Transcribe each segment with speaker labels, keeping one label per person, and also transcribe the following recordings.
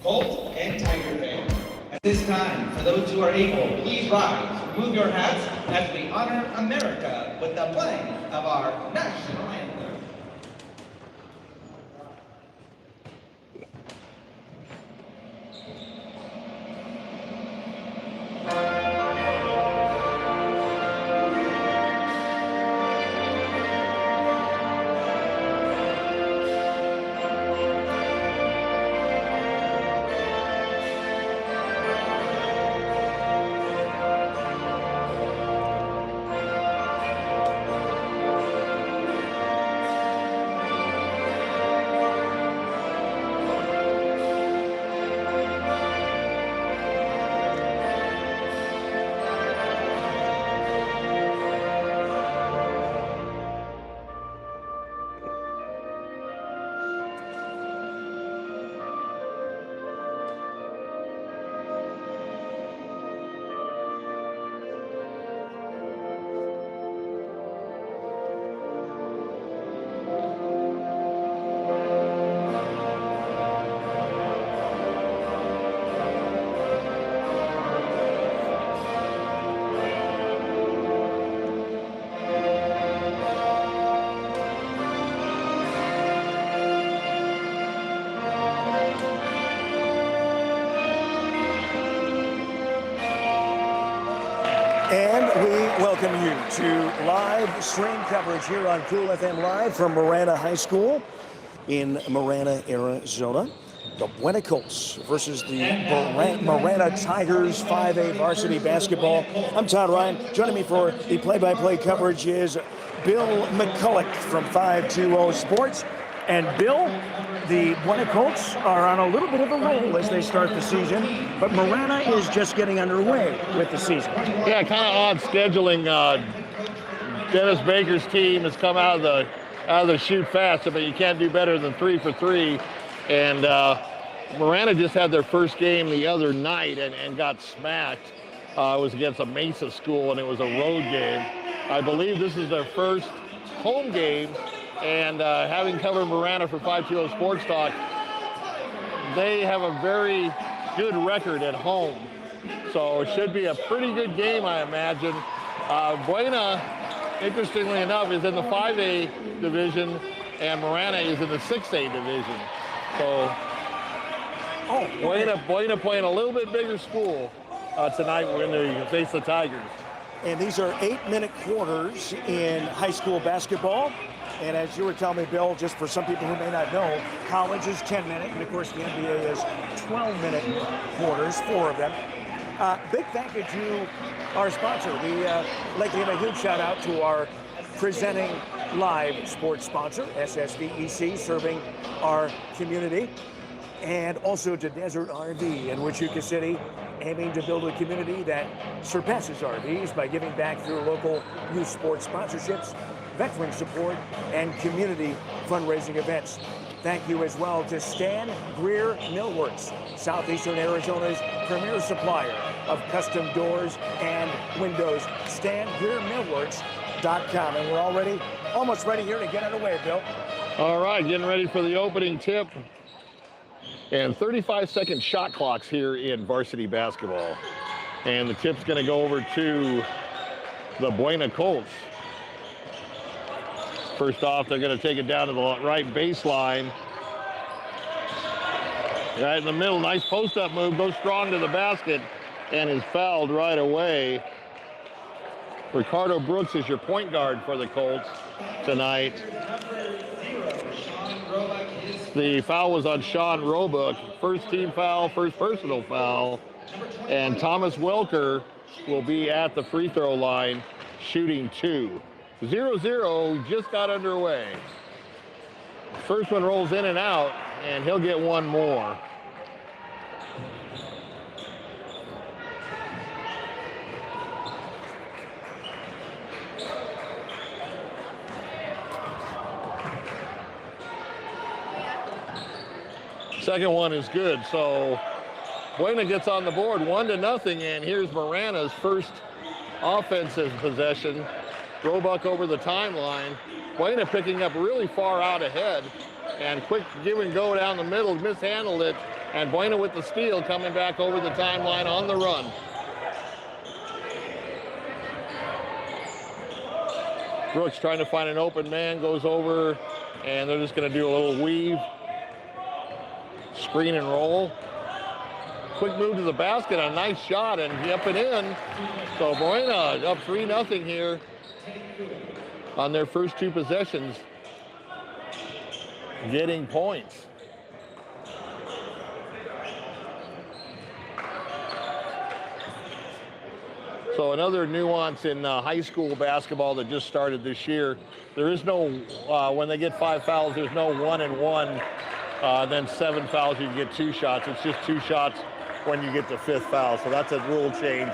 Speaker 1: Colt and Tiger fans. At this time, for those who are able, please rise, remove your hats as we honor America with the playing of our national anthem.
Speaker 2: And we welcome you to live stream coverage here on Cool FM Live from Marana High School in Marana, Arizona. The Buena Colts versus the Marana Tigers 5A varsity basketball. I'm Todd Ryan. Joining me for the play-by-play coverage is Bill McCulloch from 520 Sports. And Bill, the Buena Colts are on a little bit of a roll as they start the season, but Marana is just getting underway with the season.
Speaker 3: Yeah, kind of odd scheduling. Dennis Baker's team has come out of the chute fast, but you can't do better than 3 for 3. And Marana just had their first game the other night and got smacked. It was against a Mesa school, and it was a road game. I believe this is their first home game. And having covered Marana for 520 Sports Talk, they have a very good record at home. So it should be a pretty good game, I imagine. Buena, interestingly enough, is in the 5A division, and Marana is in the 6A division. So Buena playing a little bit bigger school tonight when they face the Tigers.
Speaker 2: And these are 8-minute quarters in high school basketball. And as you were telling me, Bill, just for some people who may not know, college is 10-minute, and of course the NBA is 12-minute quarters, 4 of them. Big thank you to our sponsor. We like to give a huge shout out to our presenting live sports sponsor, SSVEC, serving our community, and also to Desert RV in Wichita City, aiming to build a community that surpasses RVs by giving back through local youth sports sponsorships, veteran support, and community fundraising events. Thank you as well to Stan Greer Millworks, Southeastern Arizona's premier supplier of custom doors and windows. StanGreerMillworks.com. And we're almost ready here to get underway, Bill.
Speaker 3: All right, getting ready for the opening tip. And 35-second shot clocks here in varsity basketball. And the tip's going to go over to the Buena Colts. First off, they're going to take it down to the right baseline. Right in the middle, nice post-up move, goes strong to the basket, and is fouled right away. Ricardo Brooks is your point guard for the Colts tonight. The foul was on Sean Roebuck. First team foul, first personal foul. And Thomas Welker will be at the free throw line shooting 2. 0-0 just got underway. First one rolls in and out, and he'll get one more. Second one is good, so Buena gets on the board 1-0, and here's Marana's first offensive possession. Roebuck over the timeline. Buena picking up really far out ahead, and quick give and go down the middle, mishandled it, And Buena with the steal, coming back over the timeline on the run. Brooks trying to find an open man, goes over, and they're just going to do a little weave, screen and roll. Quick move to the basket, a nice shot, and up and in. So Buena up 3-0 here on their first two possessions, getting points. So another nuance in high school basketball that just started this year, there is no, when they get 5 fouls, there's no 1 and 1, then 7 fouls, you get 2 shots. It's just 2 shots when you get the 5th foul. So that's a rule change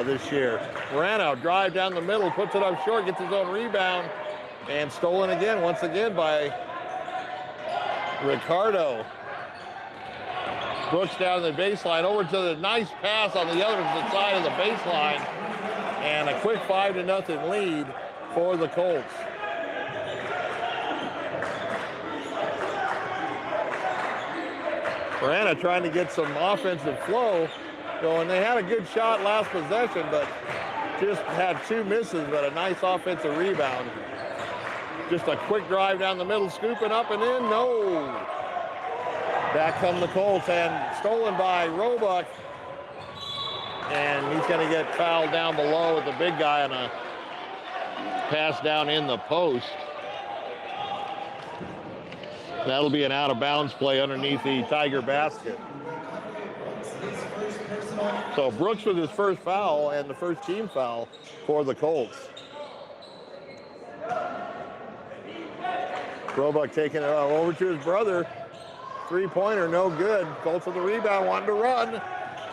Speaker 3: this year. Marana drive down the middle, puts it up short, gets his own rebound, and stolen again, once again by Ricardo. Brooks down the baseline, over to the nice pass on the other side of the baseline, and a quick 5-0 lead for the Colts. Marana trying to get some offensive flow going. They had a good shot last possession, but just had 2 misses, but a nice offensive rebound. Just a quick drive down the middle, scooping up and in, no. Back come the Colts, and stolen by Roebuck. And he's going to get fouled down below with the big guy on a pass down in the post. That'll be an out-of-bounds play underneath the Tiger basket. So Brooks with his first foul and the first team foul for the Colts. Roebuck taking it over to his brother. 3-pointer, no good. Colts with the rebound, wanting to run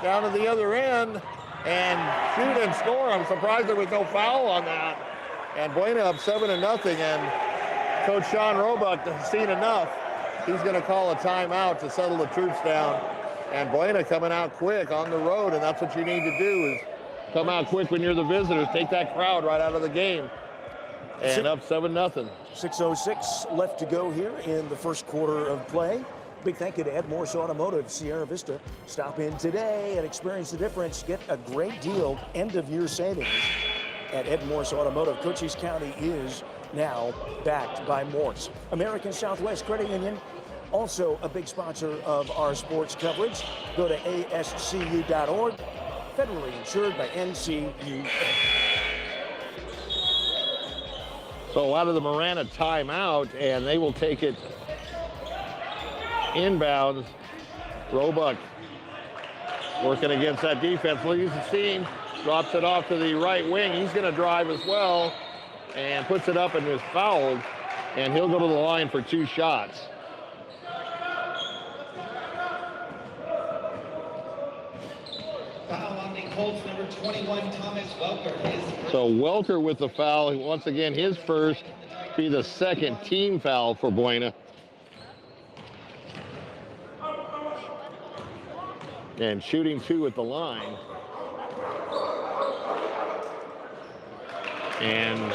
Speaker 3: down to the other end and shoot and score. I'm surprised there was no foul on that. And Buena up 7-0, and Coach Sean Roebuck has seen enough. He's going to call a timeout to settle the troops down. And Buena coming out quick on the road, and that's what you need to do is come out quick when you're the visitors. Take that crowd right out of the game. And up 7-0.
Speaker 2: 6:06 left to go here in the first quarter of play. Big thank you to Ed Morse Automotive, Sierra Vista. Stop in today and experience the difference. Get a great deal, end-of-year savings at Ed Morse Automotive. Cochise County is now backed by Morse. American Southwest Credit Union, also a big sponsor of our sports coverage. Go to ascu.org, federally insured by NCUA.
Speaker 3: So out of the Marana timeout, and they will take it inbounds. Roebuck working against that defense. Leaves the scene, drops it off to the right wing. He's going to drive as well and puts it up and is fouled, and he'll go to the line for 2 shots.
Speaker 1: Foul on the Colts, number 21, Thomas Welker.
Speaker 3: So Welker with the foul. Once again, his first, be the second team foul for Buena. And shooting 2 at the line. And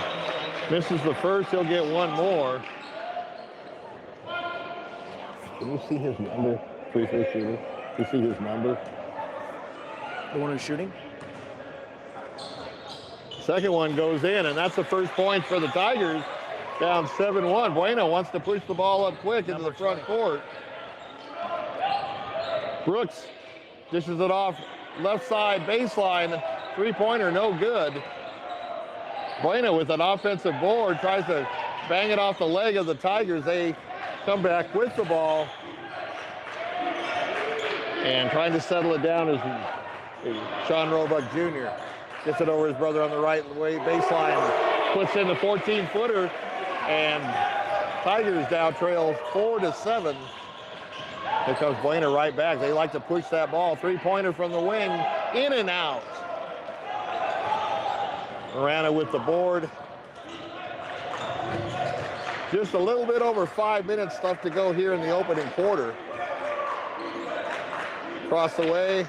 Speaker 3: misses the first, he'll get 1 more. Can you see his number, free throw shooter? Can you see his number?
Speaker 2: The one who's shooting?
Speaker 3: Second one goes in, and that's the first point for the Tigers. Down 7-1. Buena wants to push the ball up quick into the front court. Brooks dishes it off left side baseline. 3-pointer, no good. Buena with an offensive board tries to bang it off the leg of the Tigers. They come back with the ball. And trying to settle it down is Sean Roebuck Jr. Gets it over his brother on the right way baseline. Puts in the 14-footer. And Tigers now trail 4-7. Here comes Buena right back. They like to push that ball. 3-pointer from the wing, in and out. Marana with the board. Just a little bit over 5 minutes left to go here in the opening quarter. Across the way.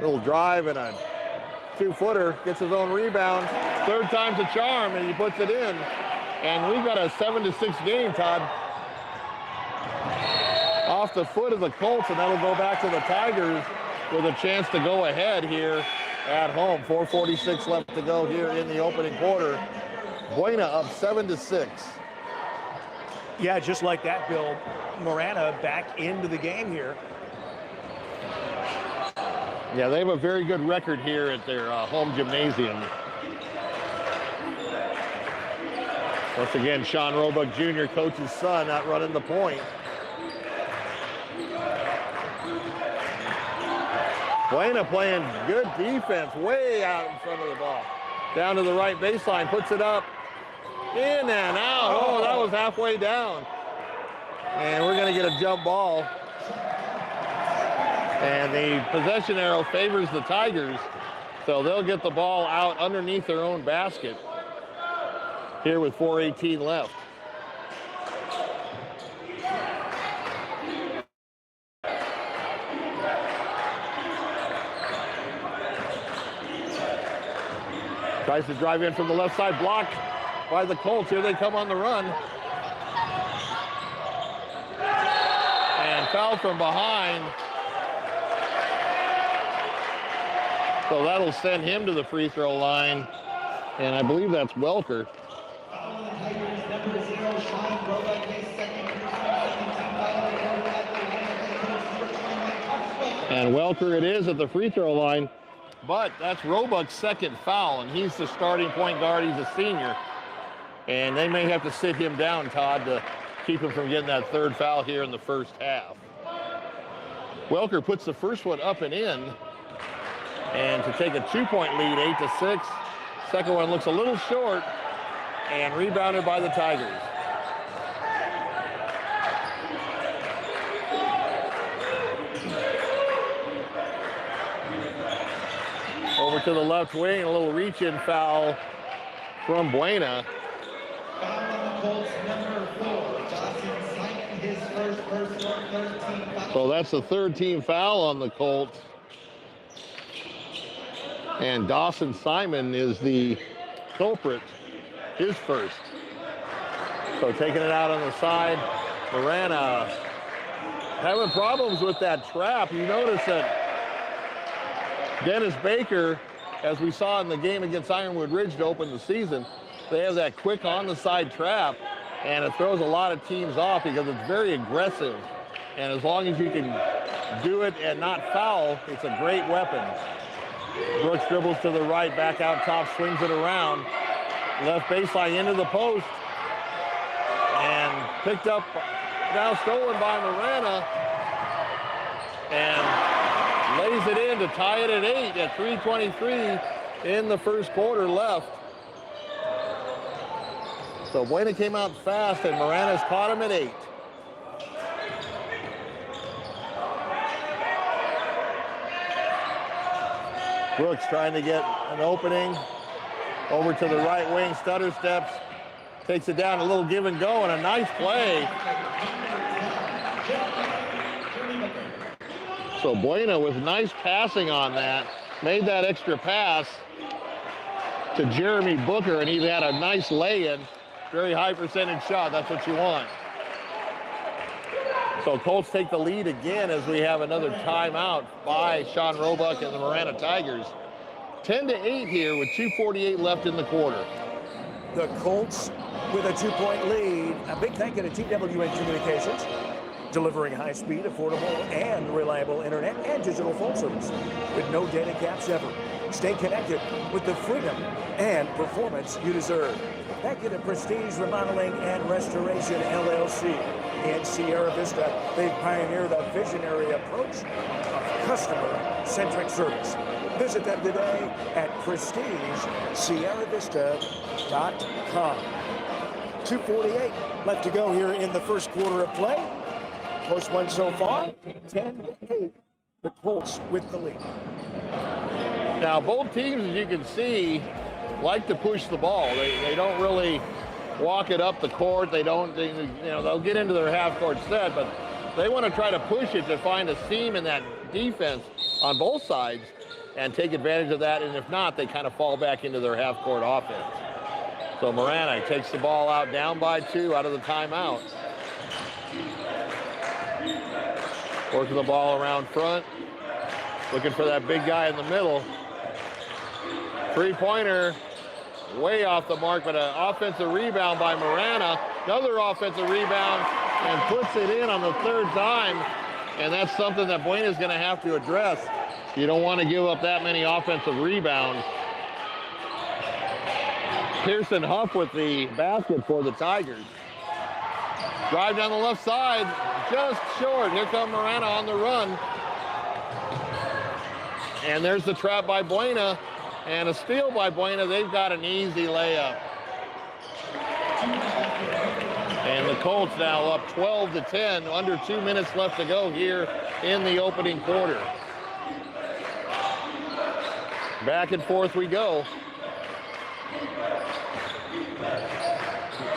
Speaker 3: Little drive and a 2-footer. Gets his own rebound. Third time's a charm, and he puts it in. And we've got a 7-6 game, Todd. off the foot of the Colts, and that'll go back to the Tigers with a chance to go ahead here at home. 4:46 left to go here in the opening quarter. Buena up 7-6.
Speaker 2: Yeah, just like that, Bill. Marana back into the game here.
Speaker 3: Yeah, they have a very good record here at their home gymnasium. Once again, Sean Roebuck Jr., coach's son, out running the point. Buena playing good defense way out in front of the ball. Down to the right baseline, puts it up, in and out. Oh, that was halfway down. And we're going to get a jump ball. And the possession arrow favors the Tigers, so they'll get the ball out underneath their own basket here with 4:18 left. Tries to drive in from the left side, blocked by the Colts. Here they come on the run. And foul from behind. So that'll send him to the free throw line. And I believe that's Welker. And Welker it is at the free throw line. But that's Roebuck's second foul, and he's the starting point guard. He's a senior. And they may have to sit him down, Todd, to keep him from getting that third foul here in the first half. Welker puts the first one up and in. And to take a 2-point lead, 8-6. Second one looks a little short and rebounded by the Tigers. Over to the left wing, a little reach-in foul from Buena.
Speaker 1: Foul on the Colts, number 4. Dawson Simon, his first personal 13 foul.
Speaker 3: So that's the third team foul on the Colts. And Dawson Simon is the culprit, his first. So taking it out on the side, Marana having problems with that trap. You notice that Dennis Baker, as we saw in the game against Ironwood Ridge to open the season, they have that quick on the side trap, and it throws a lot of teams off because it's very aggressive. And as long as you can do it and not foul, it's a great weapon. Brooks dribbles to the right, back out top, swings it around. Left baseline into the post. And picked up, now stolen by Marana. And lays it in to tie it at 8 at 3:23 in the first quarter left. So Buena came out fast, and Marana's caught him at 8. Brooks trying to get an opening. Over to the right wing, stutter steps. Takes it down, a little give and go, and a nice play. So Buena with nice passing on that. Made that extra pass to Jeremy Booker, and he had a nice lay-in. Very high percentage shot, that's what you want. So Colts take the lead again as we have another timeout by Sean Roebuck and the Marana Tigers. 10-8 here with 2:48 left in the quarter.
Speaker 2: The Colts with a 2-point lead. A big thank you to TWN Communications, delivering high-speed, affordable, and reliable internet and digital phone service with no data caps ever. Stay connected with the freedom and performance you deserve. Thank you to Prestige Remodeling and Restoration, LLC. In Sierra Vista, they've pioneered a visionary approach of customer-centric service. Visit them today at prestigesierravista.com. 2:48 left to go here in the first quarter of play. Close one so far, 10-8. The Colts with the lead.
Speaker 3: Now, both teams, as you can see, like to push the ball. They don't really walk it up the court. They'll get into their half-court set, but they want to try to push it to find a seam in that defense on both sides and take advantage of that. And if not, they kind of fall back into their half-court offense. So Marana takes the ball out, down by 2 out of the timeout. Working the ball around front. Looking for that big guy in the middle. Three-pointer, way off the mark, but an offensive rebound by Marana. Another offensive rebound, and puts it in on the third time. And that's something that Buena's going to have to address. You don't want to give up that many offensive rebounds. Pearson Huff with the basket for the Tigers. Drive down the left side, just short. Here come Marana on the run. And there's the trap by Buena, and a steal by Buena. They've got an easy layup. And the Colts now up 12-10, under 2 minutes left to go here in the opening quarter. Back and forth we go.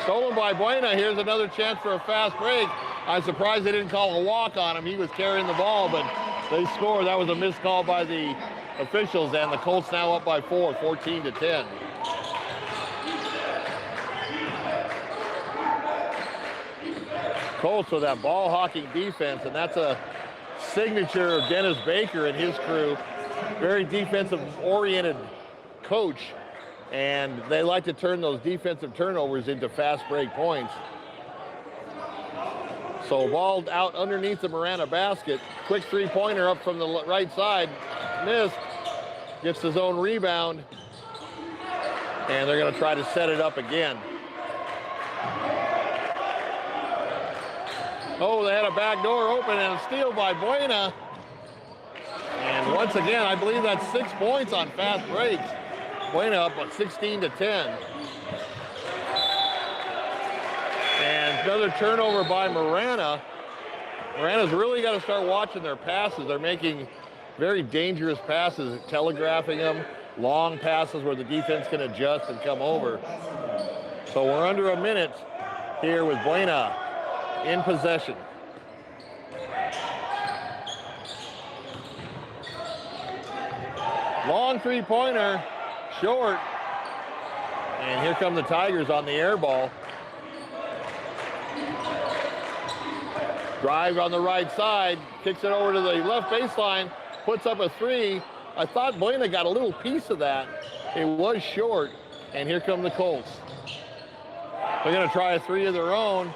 Speaker 3: Stolen by Buena. Here's another chance for a fast break. I'm surprised they didn't call a walk on him. He was carrying the ball, but they scored. That was a missed call by the officials, and the Colts now up by 4, 14-10. Colts with that ball hawking defense, and that's a signature of Dennis Baker and his crew. Very defensive-oriented coach, and they like to turn those defensive turnovers into fast break points. So ball out underneath the Marana basket. Quick three-pointer up from the right side. Missed. Gets his own rebound. And they're going to try to set it up again. Oh, they had a back door open and a steal by Buena. And once again, I believe that's 6 points on fast breaks. Buena up at 16-10. And another turnover by Marana. Marana's really got to start watching their passes. They're making very dangerous passes, telegraphing them, long passes where the defense can adjust and come over. So we're under a minute here with Buena in possession. Long three-pointer, short. And here come the Tigers on the air ball. Drive on the right side, kicks it over to the left baseline, puts up a three. I thought Buena got a little piece of that. It was short, and here come the Colts. They're gonna try a three of their own,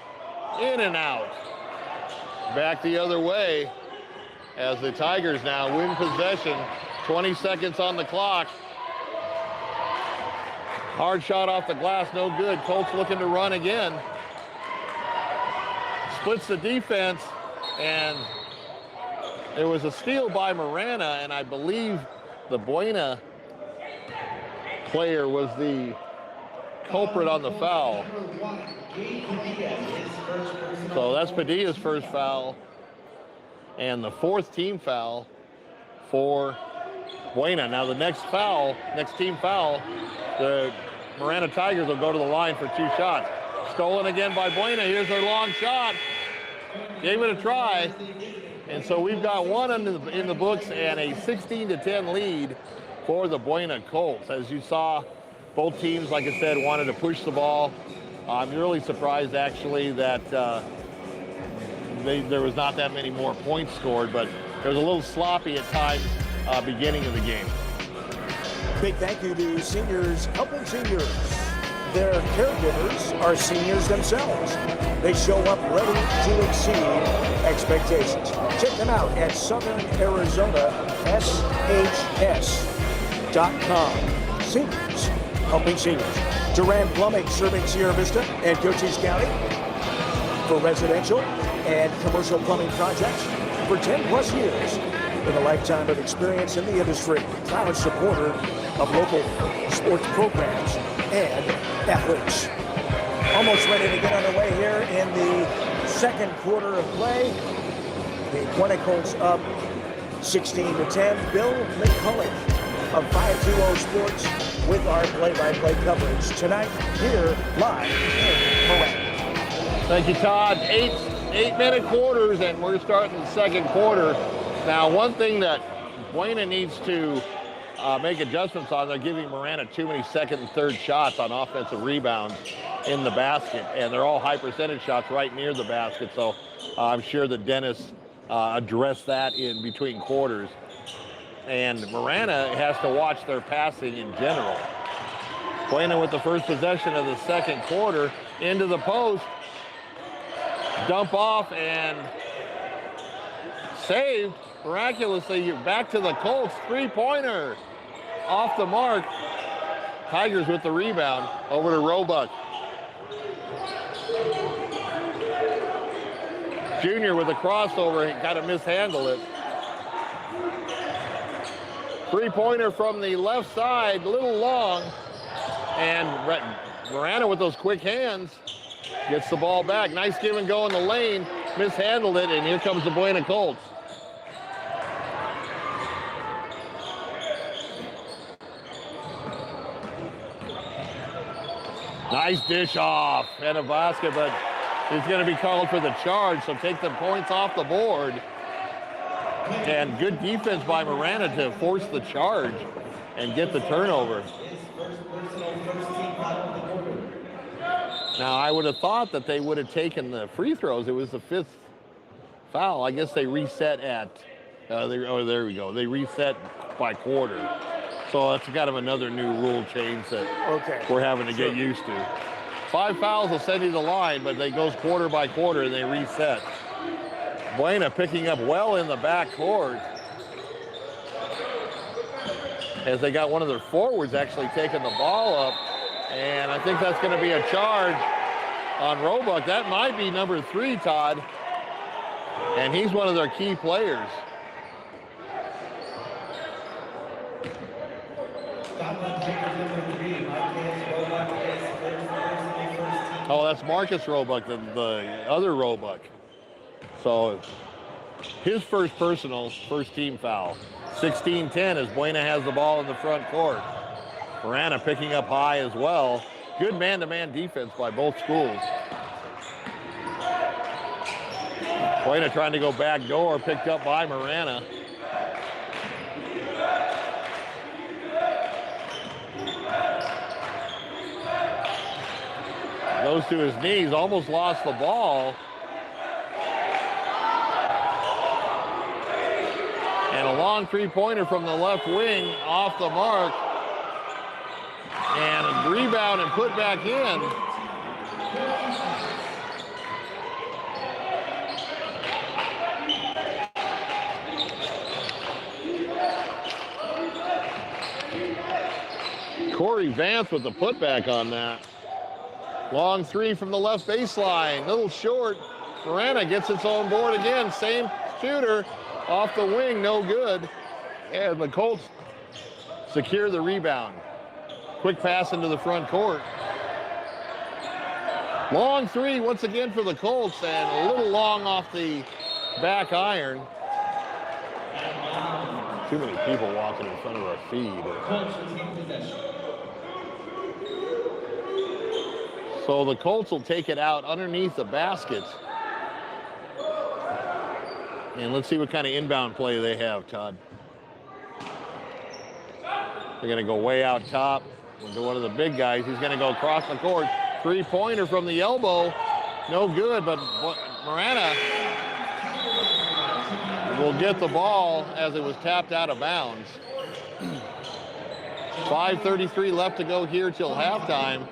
Speaker 3: in and out. Back the other way as the Tigers now win possession. 20 seconds on the clock. Hard shot off the glass, no good. Colts looking to run again. Splits the defense, and it was a steal by Marana, and I believe the Buena player was the culprit on the foul. So that's Padilla's first foul, and the fourth team foul for Buena. Now the next team foul, the Marana Tigers will go to the line for 2 shots. Stolen again by Buena. Here's their long shot. Gave it a try. And so we've got one in the books and a 16-10 lead for the Buena Colts. As you saw, both teams, like I said, wanted to push the ball. I'm really surprised, actually, that there was not that many more points scored, but it was a little sloppy at times beginning of the game.
Speaker 2: Big thank you to seniors helping seniors. Their caregivers are seniors themselves. They show up ready to exceed expectations. Check them out at Southern Arizona SHS.com. Seniors helping seniors. Duran Plumbing serving Sierra Vista and Cochise County for residential and commercial plumbing projects for 10 plus years. With a lifetime of experience in the industry, proud supporter of local sports programs and athletes. Almost ready to get underway here in the second quarter of play. The Buena Colts up 16-10. Bill McCullough of 520 Sports with our play-by-play coverage tonight here live in Marana.
Speaker 3: Thank you, Todd. Eight-minute quarters, and we're starting the second quarter. Now, one thing that Buena needs to make adjustments on, they're giving Marana too many second and third shots on offensive rebounds in the basket, and they're all high percentage shots right near the basket. So I'm sure that Dennis address that in between quarters. And Marana has to watch their passing in general. Buena with the first possession of the second quarter, into the post. Dump off and saved. Miraculously, back to the Colts. Three-pointer off the mark. Tigers with the rebound over to Roebuck. Junior with a crossover, got to mishandle it. Three-pointer from the left side, a little long. And Marana with those quick hands gets the ball back. Nice give and go in the lane, mishandled it, and here comes the Buena Colts. Nice dish off and a basket, but he's going to be called for the charge, so take the points off the board. And good defense by Marana to force the charge and get the turnover. Now, I would have thought that they would have taken the free throws. It was the fifth foul. I guess they reset at, there we go. They reset by quarter. So that's kind of another new rule change that we're having to get used to. 5 fouls will send you to the line, but they goes quarter by quarter and they reset. Buena picking up well in the back court as they got one of their forwards actually taking the ball up. And I think that's going to be a charge on Roebuck. That might be number 3, Todd. And he's one of their key players. Oh, that's Marcus Roebuck, the other Roebuck. So his first personal, first team foul. 16-10 as Buena has the ball in the front court. Marana picking up high as well. Good man-to-man defense by both schools. Buena trying to go back door, picked up by Marana. Goes to his knees, almost lost the ball. And a long three-pointer from the left wing off the mark. And a rebound and put back in. Corey Vance with the putback on that. Long three from the left baseline, little short. Marana gets its own board again, same shooter. Off the wing, no good. And the Colts secure the rebound. Quick pass into the front court. Long three once again for the Colts, and a little long off the back iron. Too many people walking in front of our feed. So the Colts will take it out underneath the basket. And let's see what kind of inbound play they have, Todd. They're going to go way out top to one of the big guys. He's going to go across the court. Three-pointer from the elbow. No good, but Marana will get the ball as it was tapped out of bounds. 5:33 left to go here till halftime.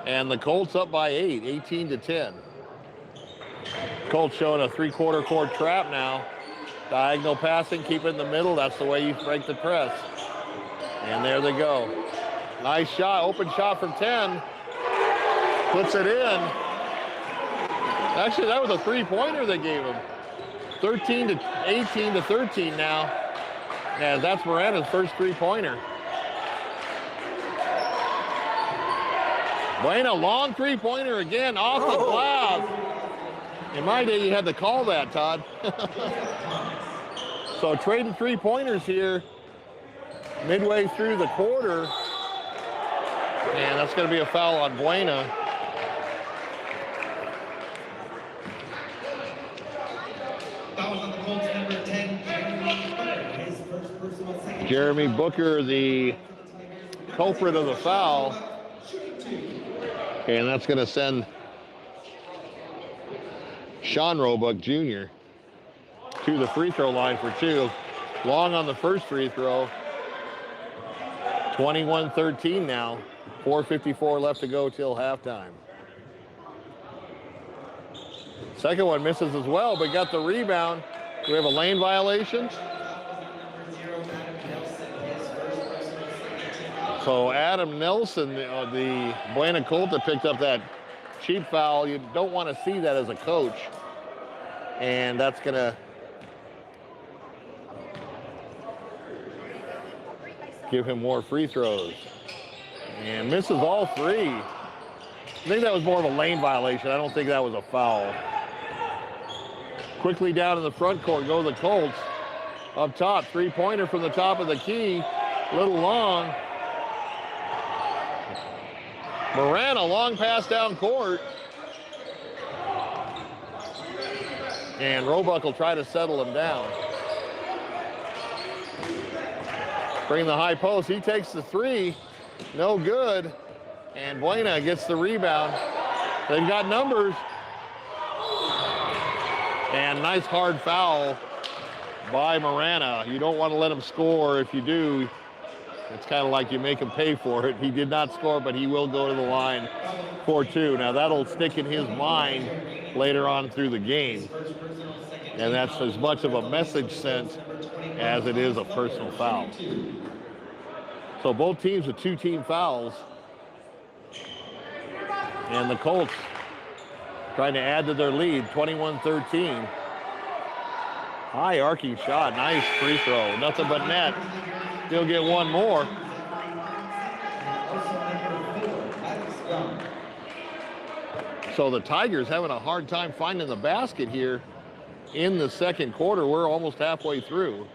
Speaker 3: And the Colts up by 8, 18-10. Colts showing a three-quarter court trap now. Diagonal passing, keep it in the middle. That's the way you break the press. And there they go. Nice shot, open shot from 10. Puts it in. Actually, that was a three-pointer they gave him. 18-13 now. And that's Marana's first three-pointer. Buena, long three-pointer again, off the glass. In my day, you had to call that, Todd. So trading three-pointers here midway through the quarter. And that's going to be a foul on Buena.
Speaker 1: Foul on the Colts, number 10, his first personal second.
Speaker 3: Jeremy Booker, the culprit of the foul. And that's going to send Sean Roebuck Jr. to the free throw line for 2. Long on the first free throw. 21-13 now. 4:54 left to go till halftime. Second one misses as well, but got the rebound. Do we have a lane violation? So Adam Nelson, the Buena Colts, that picked up that cheap foul. You don't want to see that as a coach. And that's going to give him more free throws. And misses all 3. I think that was more of a lane violation. I don't think that was a foul. Quickly down in the front court go the Colts. Up top, three-pointer from the top of the key. Little long. Marana, long pass down court. And Roebuck will try to settle him down. Bring the high post. He takes the 3. No good. And Buena gets the rebound. They've got numbers. And nice hard foul by Marana. You don't want to let him score. If you do, it's kind of like you make him pay for it. He did not score, but he will go to the line for 2. Now that'll stick in his mind later on through the game. And that's as much of a message sent as it is a personal foul. So both teams with 2 team fouls. And the Colts trying to add to their lead, 21-13. High arcing shot, nice free throw, nothing but net. Still get one more. So the Tigers having a hard time finding the basket here in the second quarter. We're almost halfway through.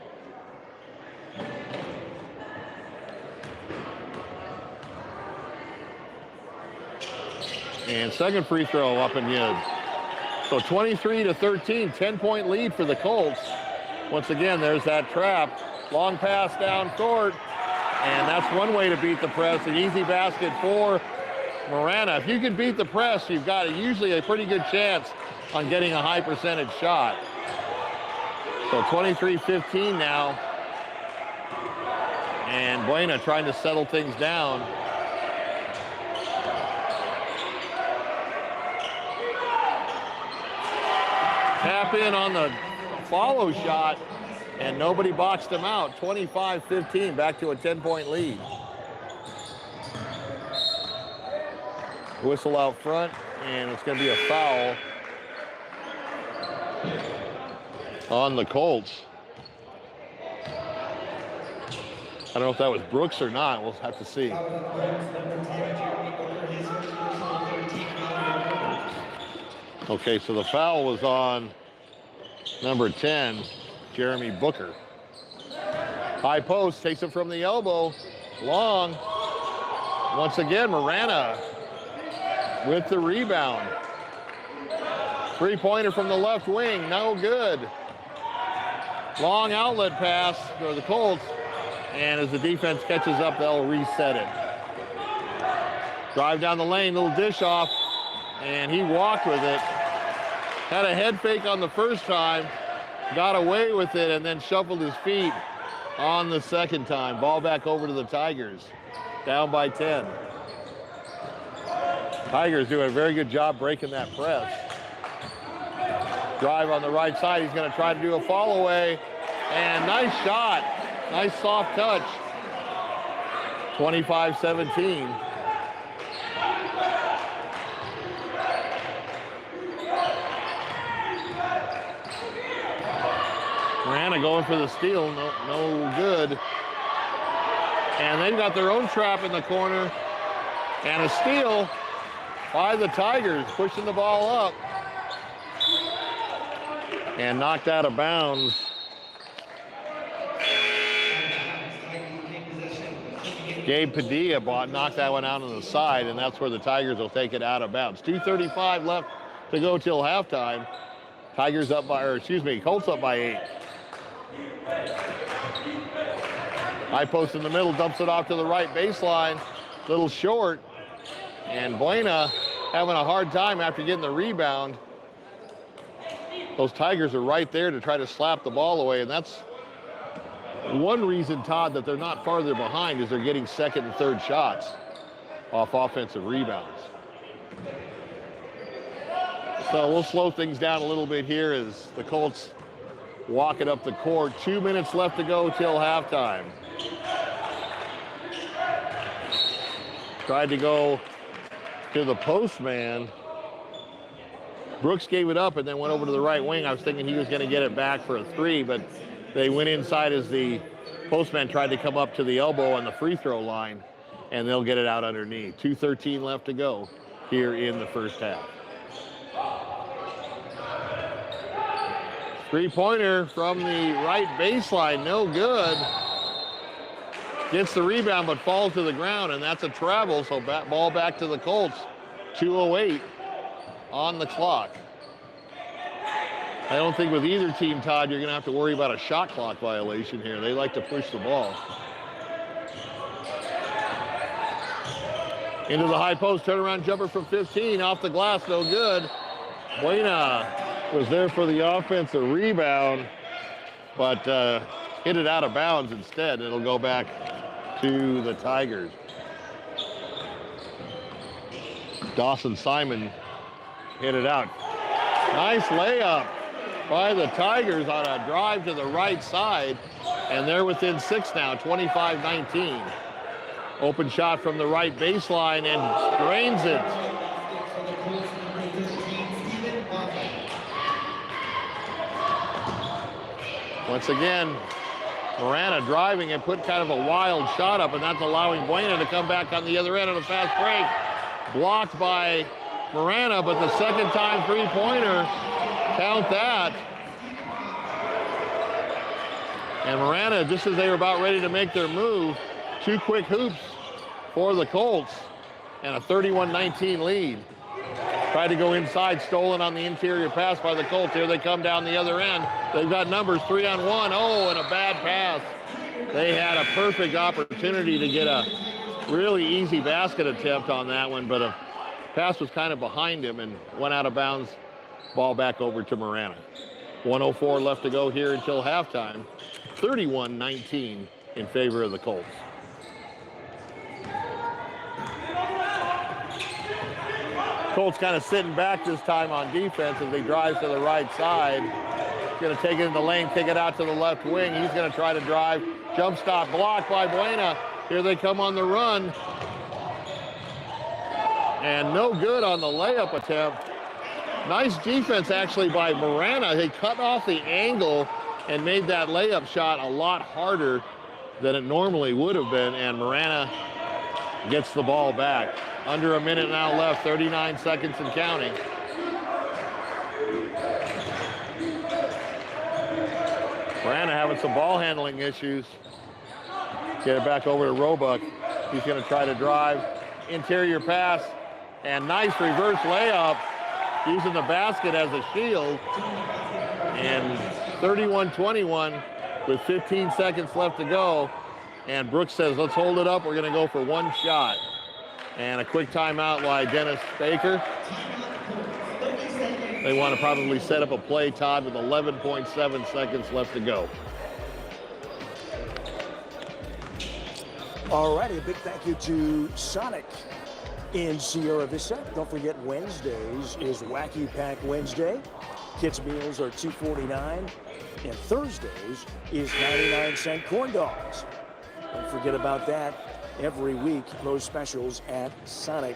Speaker 3: And second free throw up and in. So 23-13, 10-point lead for the Colts. Once again, there's that trap. Long pass down court. And that's one way to beat the press. An easy basket for Marana. If you can beat the press, you've got usually a pretty good chance on getting a high percentage shot. So 23-15 now. And Buena trying to settle things down. Tap in on the follow shot, and nobody boxed him out. 25-15, back to a 10-point lead. Whistle out front, and it's going to be a foul on the Colts. I don't know if that was Brooks or not. We'll have to see. Okay, so the foul was on number 10, Jeremy Booker. High post, takes it from the elbow. Long. Once again, Marana with the rebound. Three-pointer from the left wing, no good. Long outlet pass for the Colts. And as the defense catches up, they'll reset it. Drive down the lane, little dish off, and he walked with it. Had a head fake on the first time, got away with it, and then shuffled his feet on the second time. Ball back over to the Tigers, down by 10. Tigers doing a very good job breaking that press. Drive on the right side, he's gonna try to do a fall away, and nice shot, nice soft touch. 25-17. Marana going for the steal, no good. And they've got their own trap in the corner. And a steal by the Tigers, pushing the ball up. And knocked out of bounds. Gabe Padilla knocked that one out on the side, and that's where the Tigers will take it out of bounds. 2:35 left to go till halftime. Tigers up by, Colts up by 8. High post in the middle, dumps it off to the right baseline. Little short. And Buena having a hard time after getting the rebound. those Tigers are right there to try to slap the ball away, and that's one reason, Todd, that they're not farther behind is they're getting second and third shots off offensive rebounds. So we'll slow things down a little bit here as the Colts walk it up the court. 2 minutes left to go till halftime. Tried to go to the post man. Brooks gave it up and then went over to the right wing. I was thinking he was going to get it back for a three, but they went inside as the postman tried to come up to the elbow on the free throw line, and they'll get it out underneath. 2:13 left to go here in the first half. Three-pointer from the right baseline, no good. Gets the rebound but falls to the ground, and that's a travel, so ball back to the Colts. 2:08 on the clock. I don't think with either team, Todd, you're going to have to worry about a shot clock violation here. They like to push the ball. Into the high post, turnaround jumper from 15, off the glass, no good. Buena was there for the offensive rebound, but hit it out of bounds instead. It'll go back to the Tigers. Dawson Simon hit it out. Nice layup by the Tigers on a drive to the right side, and they're within 6 now, 25-19. Open shot from the right baseline and drains it. Once again, Marana driving and put kind of a wild shot up, and that's allowing Buena to come back on the other end on a fast break. Blocked by Marana, but the second time three-pointer, count that. And Marana, just as they were about ready to make their move, 2 quick hoops for the Colts and a 31-19 lead. Tried to go inside, stolen on the interior pass by the Colts. Here they come down the other end. They've got numbers 3-on-1. Oh, and a bad pass. They had a perfect opportunity to get a really easy basket attempt on that one, but a pass was kind of behind him and went out of bounds. Ball back over to Marana. 1:04 left to go here until halftime. 31-19 in favor of the Colts. Colts kind of sitting back this time on defense as they drive to the right side. He's going to take it in the lane, kick it out to the left wing. He's going to try to drive. Jump stop blocked by Buena. Here they come on the run. And no good on the layup attempt. Nice defense actually by Marana. They cut off the angle and made that layup shot a lot harder than it normally would have been, and Marana gets the ball back. Under a minute now left, 39 seconds and counting. Marana having some ball handling issues. Get it back over to Roebuck. He's going to try to drive. Interior pass, and nice reverse layup, using the basket as a shield. And 31-21 with 15 seconds left to go. And Brooks says, let's hold it up. We're going to go for one shot. And a quick timeout by Dennis Baker. They want to probably set up a play, Todd, with 11.7 seconds left to go.
Speaker 2: All righty, a big thank you to Sonic in Sierra Vista. Don't forget, Wednesdays is Wacky Pack Wednesday. Kids' meals are $2.49, and Thursdays is 99-cent corn dogs. Don't forget about that. Every week, those specials at Sonic.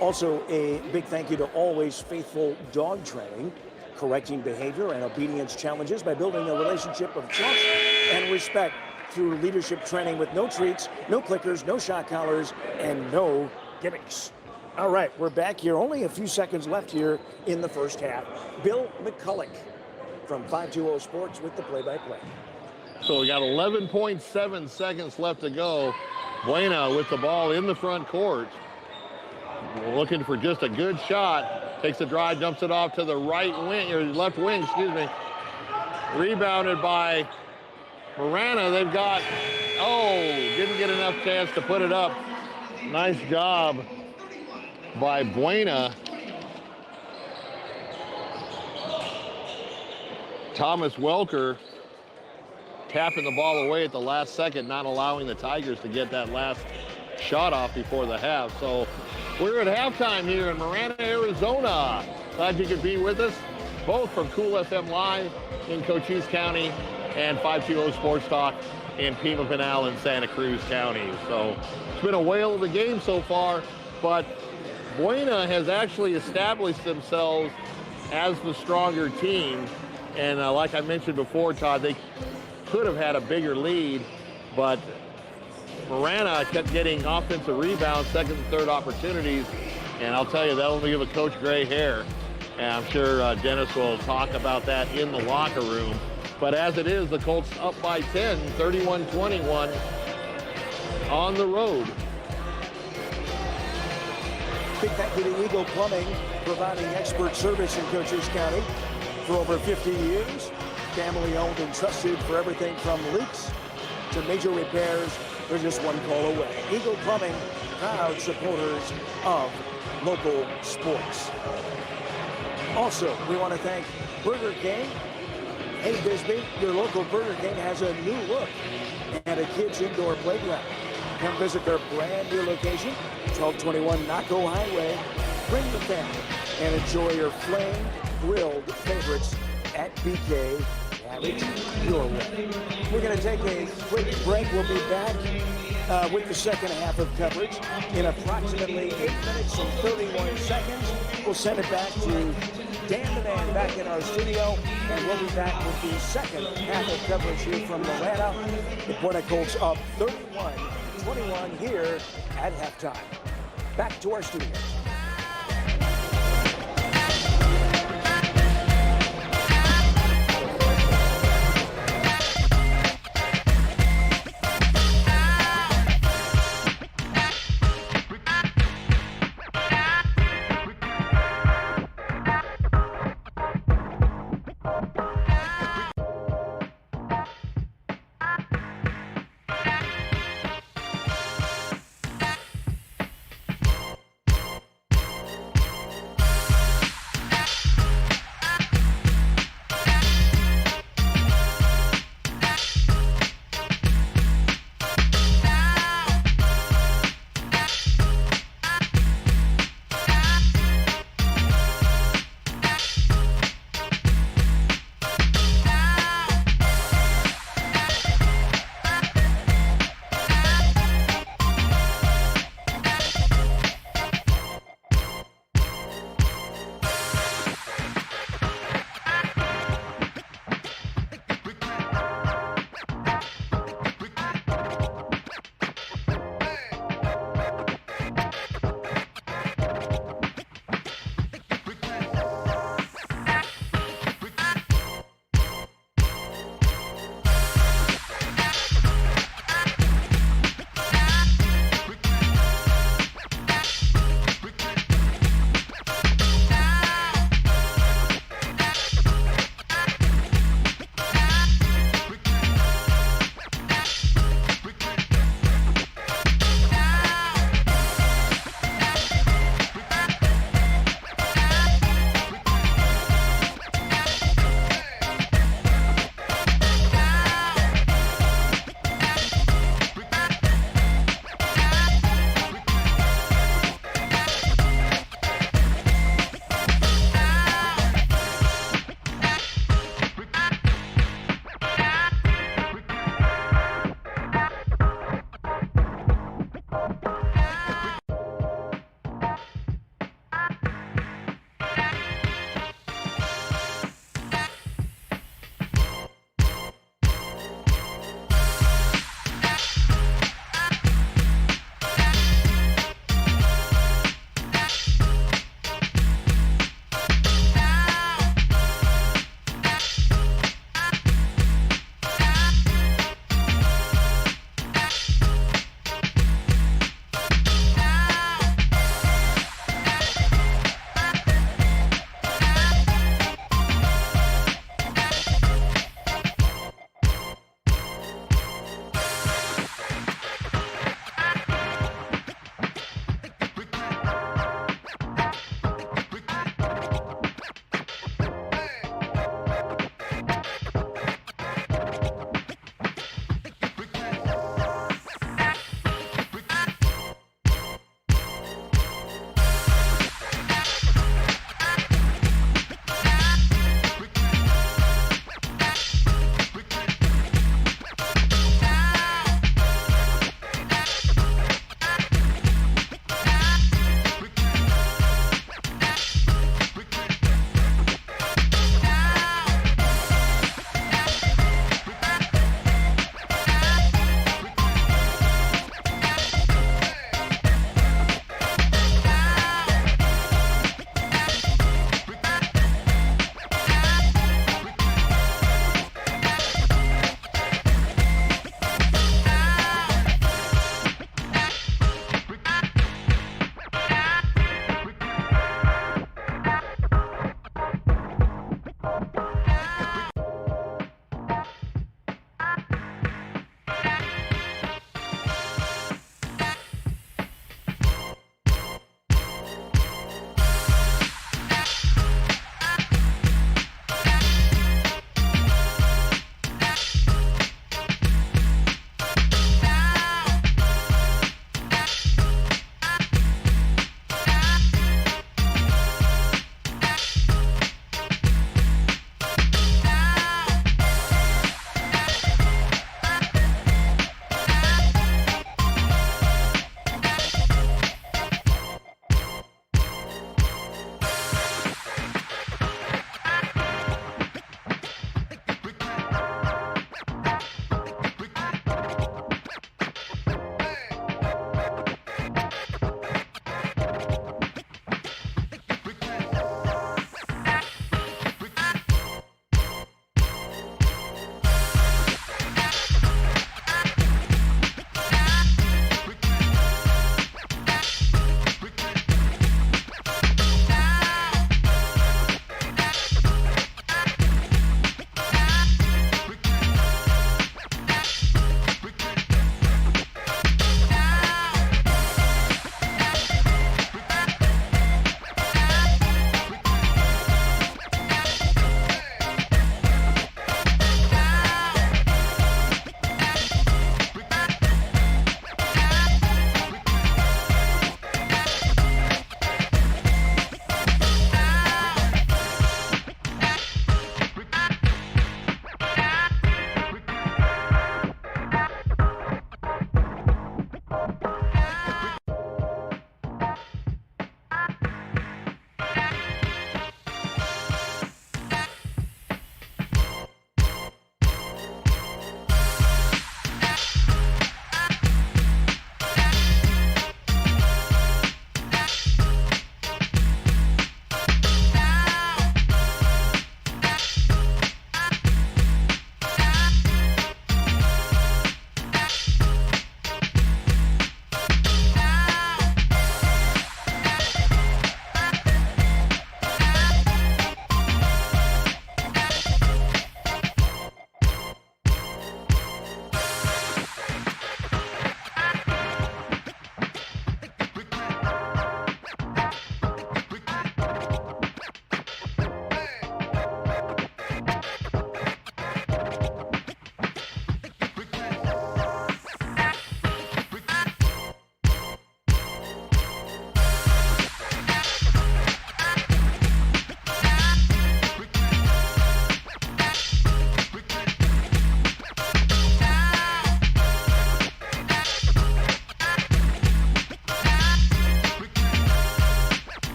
Speaker 2: Also, a big thank you to Always Faithful Dog Training, correcting behavior and obedience challenges by building a relationship of trust and respect through leadership training with no treats, no clickers, no shot collars, and no gimmicks. All right, we're back here. Only a few seconds left here in the first half. Bill McCulloch from 520 Sports with the play-by-play.
Speaker 3: So we got 11.7 seconds left to go. Buena with the ball in the front court. Looking for just a good shot. Takes a drive, dumps it off to the right wing, or left wing, excuse me. Rebounded by Marana. They've got, didn't get enough chance to put it up. Nice job by Buena. Thomas Welker tapping the ball away at the last second, not allowing the Tigers to get that last shot off before the half. So we're at halftime here in Marana, Arizona. Glad you could be with us, both from Cool FM Live in Cochise County and 520 Sports Talk in Pima Pinal and Santa Cruz County. So it's been a whale of a game so far, but Buena has actually established themselves as the stronger team. And like I mentioned before, Todd, they could have had a bigger lead, but Marana kept getting offensive rebounds, second and third opportunities, and I'll tell you, that'll give a coach gray hair. And I'm sure Dennis will talk about that in the locker room. But as it is, the Colts up by 10, 31-21 on the road.
Speaker 2: Big thank you to Eagle Plumbing, providing expert service in Cochise County for over 50 years. Family owned and trusted for everything from leaks to major repairs. They're just one call away. Eagle Plumbing, proud supporters of local sports. Also, we want to thank Burger King. Hey Bisbee, your local Burger King has a new look and a kids indoor playground. Come visit their brand new location, 1221 Naco Highway. Bring the family and enjoy your flame grilled favorites at BK. Have it your way. We're going to take a quick break. We'll be back with the second half of coverage in approximately 8 minutes and 31 seconds. We'll send it back to Dan the Man back in our studio, and we'll be back with the second half of coverage here from Marana. The Buena Colts up 31-21 here at halftime. Back to our studio.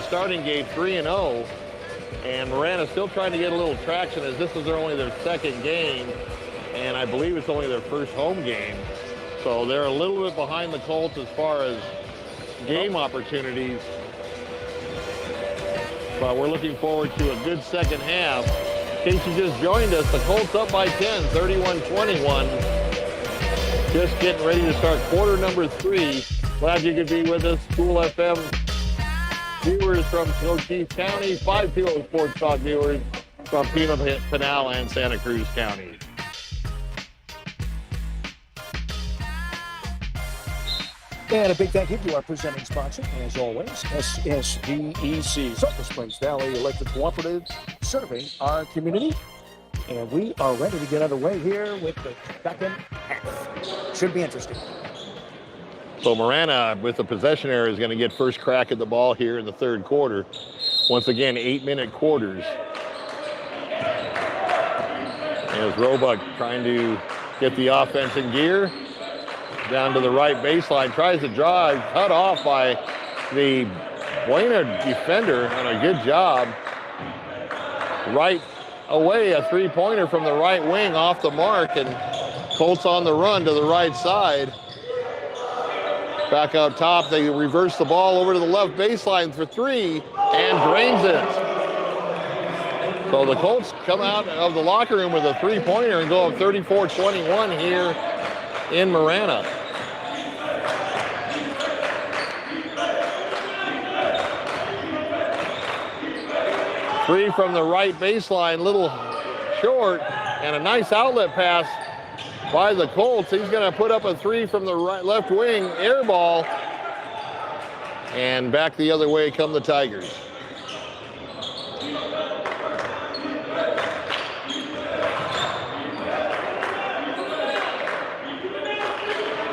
Speaker 3: starting gate 3-0, and Marana's still trying to get a little traction as this is only their second game, and I believe it's only their first home game. So they're a little bit behind the Colts as far as game opportunities. But we're looking forward to a good second half. In case you just joined us, the Colts up by 10, 31-21. Just getting ready to start quarter number 3. Glad you could be with us. School FM viewers from COCHISE County, 5 Kilo Sports Talk viewers from Pima, Pinal, and Santa Cruz County.
Speaker 2: And a big thank you to our presenting sponsor, as always, SSVEC, Sulphur Springs Valley Electric Cooperative, serving our community. And we are ready to get underway here with the second half. Should be interesting.
Speaker 3: So Marana, with the possession area, is going to get first crack at the ball here in the third quarter. Once again, 8-minute quarters. As Roebuck trying to get the offense in gear. Down to the right baseline, tries to drive, cut off by the Buena defender, and a good job. Right away, a three-pointer from the right wing off the mark, and Colts on the run to the right side. Back up top, they reverse the ball over to the left baseline for 3 and drains it. So the Colts come out of the locker room with a three-pointer and go up 34-21 here in Marana. Three from the right baseline, little short, and a nice outlet pass by the Colts. He's going to put up a 3 from the left wing, air ball, and back the other way come the Tigers.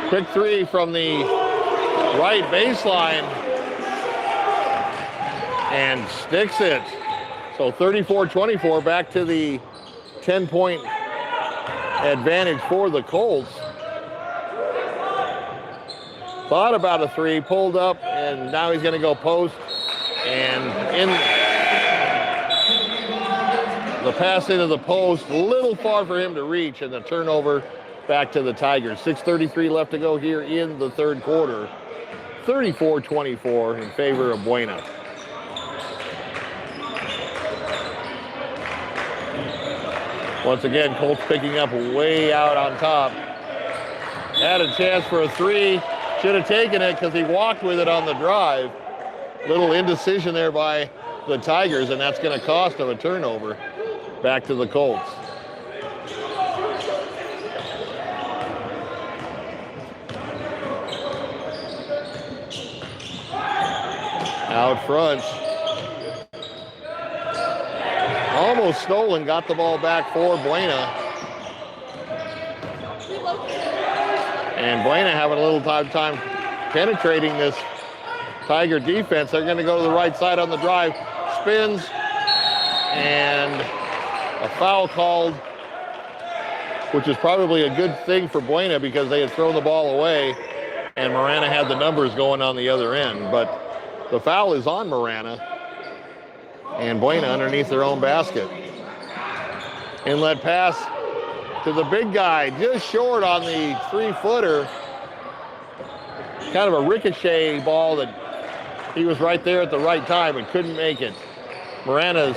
Speaker 3: Quick 3 from the right baseline and sticks it. So 34-24, back to the 10-point advantage for the Colts. Thought about a 3, pulled up, and now he's going to go post. And in the pass into the post, a little far for him to reach, and the turnover back to the Tigers. 6:33 left to go here in the third quarter. 34-24 in favor of Buena. Once again, Colts picking up way out on top. Had a chance for a 3. Should have taken it because he walked with it on the drive. Little indecision there by the Tigers, and that's going to cost them a turnover. Back to the Colts. Out front. Almost stolen, got the ball back for Buena. And Buena having a little time penetrating this Tiger defense. They're going to go to the right side on the drive. Spins, and a foul called, which is probably a good thing for Buena because they had thrown the ball away, and Marana had the numbers going on the other end. But the foul is on Marana. And Buena underneath their own basket. Inlet pass to the big guy, just short on the 3-footer. Kind of a ricochet ball that he was right there at the right time and couldn't make it. Marana's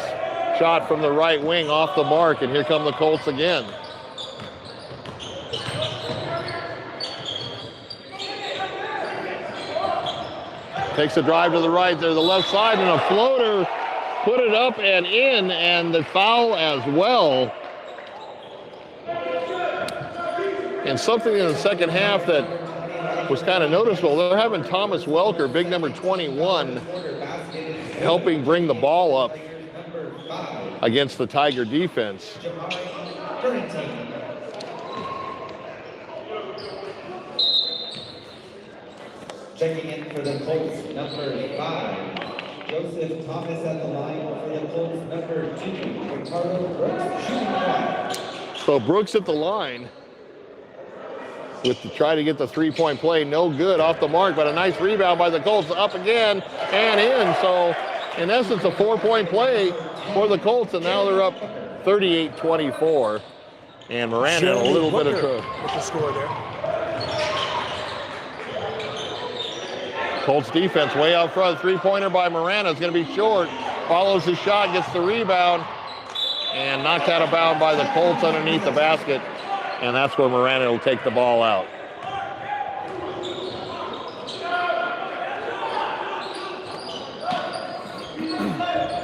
Speaker 3: shot from the right wing off the mark, and here come the Colts again. Takes a drive to the right there, the left side, and a floater. Put it up and in, and the foul as well. And something in the second half that was kind of noticeable, they're having Thomas Welker, big number 21, helping bring the ball up against the Tiger defense.
Speaker 1: Checking in for the Colts, number 5. Joseph Thomas at the line for the Colts, number 2. Ricardo Brooks shooting the line.
Speaker 3: So Brooks at the line with to try to get the 3-point play. No good off the mark, but a nice rebound by the Colts. Up again and in. So in essence, a 4-point play for the Colts, and now they're up 38-24. And Marana in a little bit of trouble.
Speaker 2: With the score there.
Speaker 3: Colts defense way out front. 3-pointer by Marana is going to be short. Follows the shot, gets the rebound, and knocked out of bounds by the Colts underneath the basket. And that's where Marana will take the ball out.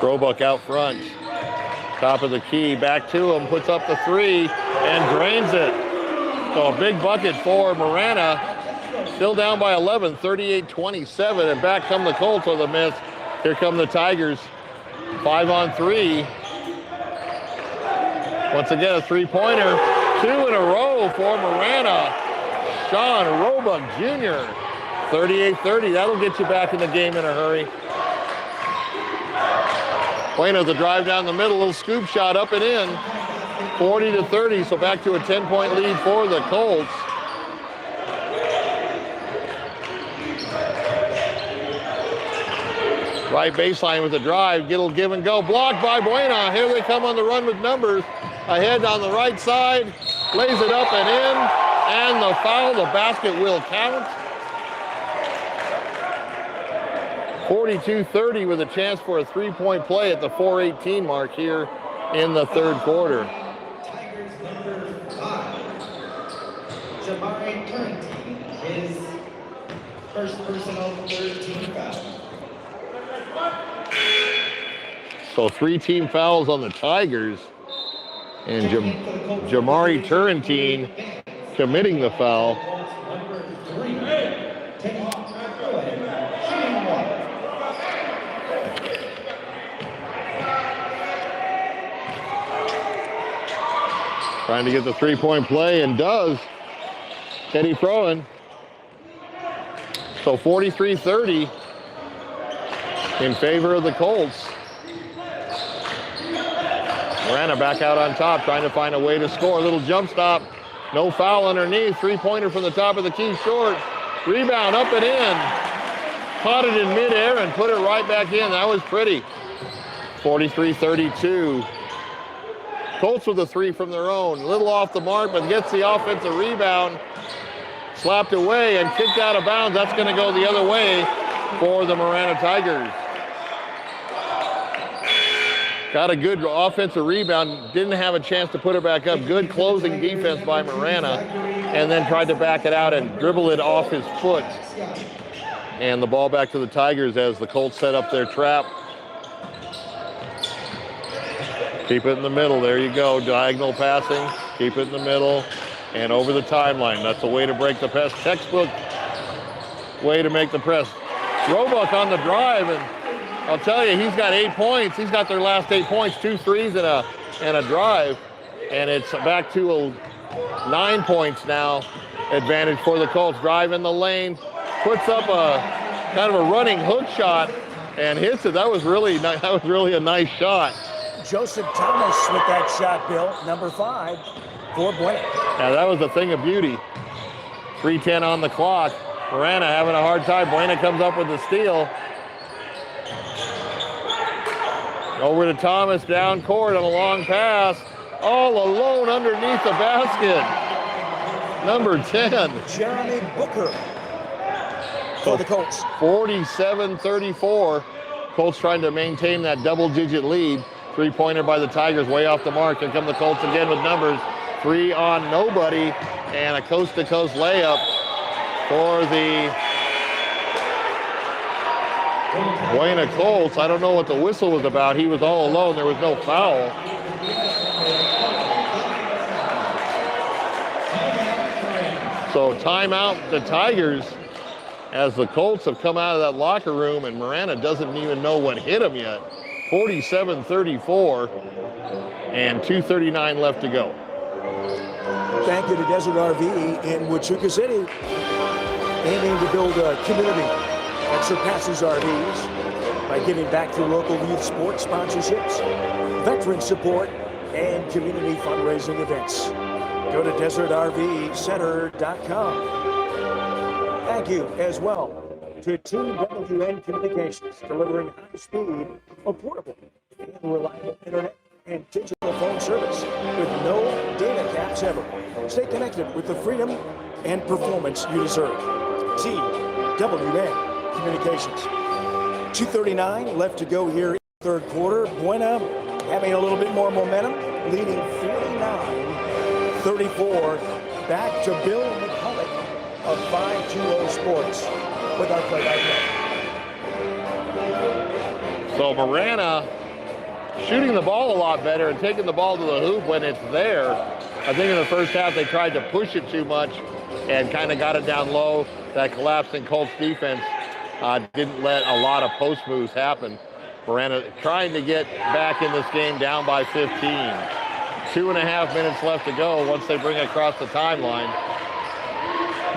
Speaker 3: Roebuck out front. Top of the key, back to him, puts up the 3 and drains it. So a big bucket for Marana. Still down by 11, 38-27, and back come the Colts with a miss. Here come the Tigers, 5-on-3. Once again, a 3-pointer, 2 in a row for Marana. Sean Roebuck Jr., 38-30. That'll get you back in the game in a hurry. Buena the drive down the middle, little scoop shot up and in, 40-30, so back to a 10-point lead for the Colts. Right baseline with the drive, it'll give and go, blocked by Buena. Here they come on the run with numbers. Ahead on the right side, lays it up and in, and the foul, the basket will count. 42-30 with a chance for a 3-point play at the 4:18 mark here in the third quarter.
Speaker 1: Tigers number 5, Jamari Turntine, his first personal 13 foul.
Speaker 3: So 3 team fouls on the Tigers, and Jamari Turntine committing the foul.
Speaker 1: Number 3, Tim shooting 1.
Speaker 3: Trying to get the 3-point play, and does. Teddy Proen. So 43-30 in favor of the Colts. Marana back out on top, trying to find a way to score. A little jump stop. No foul underneath. 3-pointer from the top of the key, short. Rebound up and in. Caught it in midair and put it right back in. That was pretty. 43-32. Colts with a 3 from their own. A little off the mark, but gets the offensive rebound. Slapped away and kicked out of bounds. That's going to go the other way for the Marana Tigers. Got a good offensive rebound. Didn't have a chance to put it back up. Good closing defense by Marana. And then tried to back it out and dribble it off his foot. And the ball back to the Tigers as the Colts set up their trap. Keep it in the middle. There you go. Diagonal passing. Keep it in the middle. And over the timeline. That's a way to break the press. Textbook way to make the press. Roebuck on the drive, and I'll tell you, he's got 8 points. He's got their last 8 points, 2 threes and a drive. And it's back to 9 points now. Advantage for the Colts. Drive in the lane. Puts up a kind of a running hook shot and hits it. That was really a nice shot.
Speaker 2: Joseph Thomas with that shot, Bill, number 5 for Buena.
Speaker 3: Yeah, that was a thing of beauty. 3:10 on the clock. Marana having a hard time. Buena comes up with the steal. Over to Thomas, down court on a long pass. All alone underneath the basket. Number 10.
Speaker 2: Jeremy Booker for the Colts.
Speaker 3: 47-34. Colts trying to maintain that double-digit lead. 3-pointer by the Tigers, way off the mark. Here come the Colts again with numbers. 3 on nobody, and a coast-to-coast layup for the Buena Colts. I don't know what the whistle was about. He was all alone. There was no foul. So timeout the Tigers as the Colts have come out of that locker room, and Marana doesn't even know what hit him yet. 47-34, and 2:39 left to go.
Speaker 2: Thank you to Desert RV in Huachuca City, aiming to build a community that surpasses RVs by giving back to local youth sports sponsorships, veteran support, and community fundraising events. Go to desertrvcenter.com. Thank you as well to TWN Communications, delivering high-speed, affordable, and reliable internet and digital phone service with no data caps ever. Stay connected with the freedom and performance you deserve. TWN Communications. 2:39 left to go here in the third quarter. Buena having a little bit more momentum, leading 49-34. Back to Bill McCulloch of 520 Sports with our play-by-play.
Speaker 3: So Marana shooting the ball a lot better and taking the ball to the hoop when it's there. I think in the first half they tried to push it too much and kind of got it down low. That collapsing Colts defense didn't let a lot of post moves happen. Marana trying to get back in this game down by 15. 2.5 minutes left to go once they bring it across the timeline.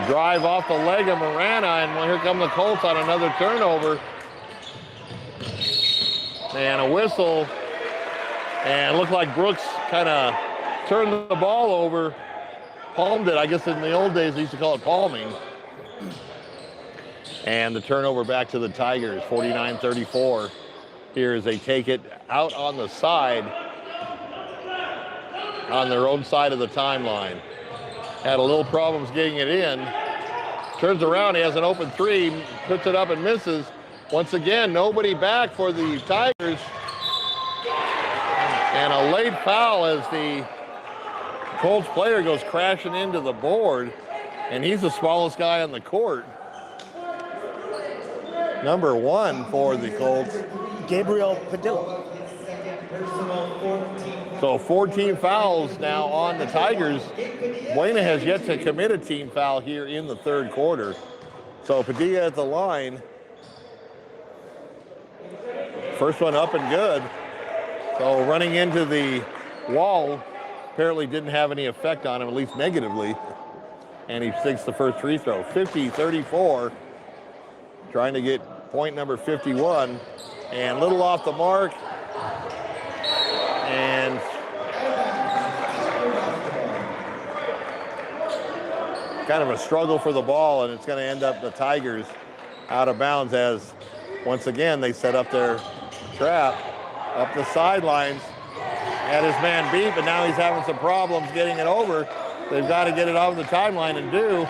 Speaker 3: Drive off the leg of Marana, and here come the Colts on another turnover. And a whistle. And it looked like Brooks kind of turned the ball over, palmed it. I guess in the old days they used to call it palming. And the turnover back to the Tigers, 49-34. Here as they take it out on the side, on their own side of the timeline. Had a little problems getting it in. Turns around, he has an open three, puts it up and misses. Once again, nobody back for the Tigers. And a late foul as the Colts player goes crashing into the board. And he's the smallest guy on the court. Number 1 for the Colts.
Speaker 2: Gabriel Padilla.
Speaker 3: So 14 fouls now on the Tigers. Buena has yet to commit a team foul here in the third quarter. So Padilla at the line. First one up and good. So running into the wall apparently didn't have any effect on him, at least negatively. And he takes the first free throw. 50-34. Trying to get point number 51. And little off the mark. And kind of a struggle for the ball, and it's going to end up the Tigers out of bounds as once again they set up their trap up the sidelines. Had his man beat, but now he's having some problems getting it over. They've got to get it off the timeline and do.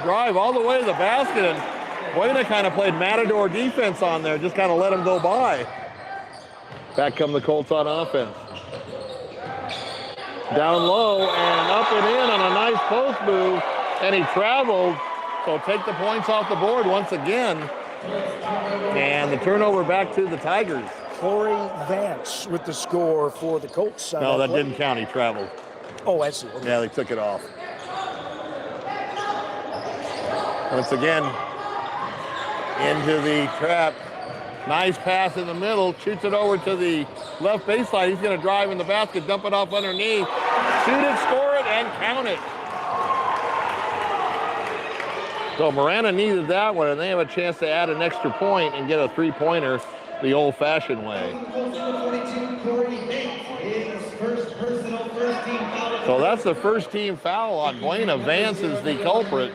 Speaker 3: Drive all the way to the basket, and Buena kind of played matador defense on there, just kind of let him go by. Back come the Colts on offense. Down low and up and in on a nice post move, and he traveled. So take the points off the board once again. And the turnover back to the Tigers.
Speaker 2: Corey Vance with the score for the Colts.
Speaker 3: No, that didn't count. He traveled.
Speaker 2: Oh, I see. Okay.
Speaker 3: Yeah, they took it off. Once again, into the trap. Nice pass in the middle, shoots it over to the left baseline. He's going to drive in the basket, dump it off underneath, shoot it, score it, and count it. So Marana needed that one, and they have a chance to add an extra point and get a three-pointer the old-fashioned way. So that's the first team foul on Buena. Vance is the culprit.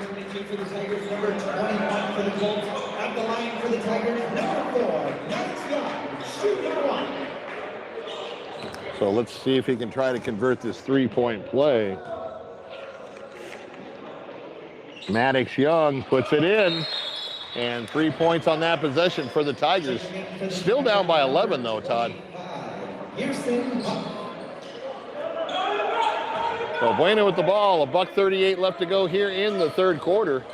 Speaker 3: So let's see if he can try to convert this three-point play. Maddox Young puts it in, and 3 points on that possession for the Tigers. Still down by 11 though, Todd. So Buena with the ball, $1:38 left to go here in the third quarter.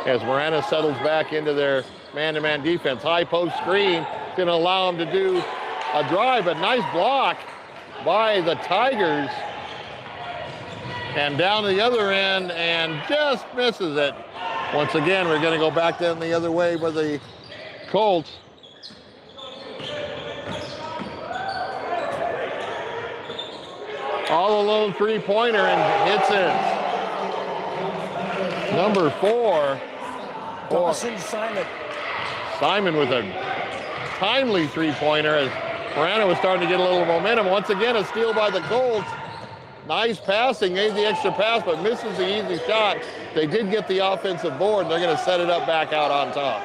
Speaker 3: As Marana settles back into their man-to-man defense. High post screen, gonna allow him to do a drive, a nice block by the Tigers. And down to the other end and just misses it. Once again, we're gonna go back down the other way by the Colts. All alone three-pointer and hits it. Number 4.
Speaker 2: Dawson Simon.
Speaker 3: Simon with a timely three-pointer as Marana was starting to get a little momentum. Once again, a steal by the Colts. Nice passing, made the extra pass, but misses the easy shot. They did get the offensive board, and they're going to set it up back out on top.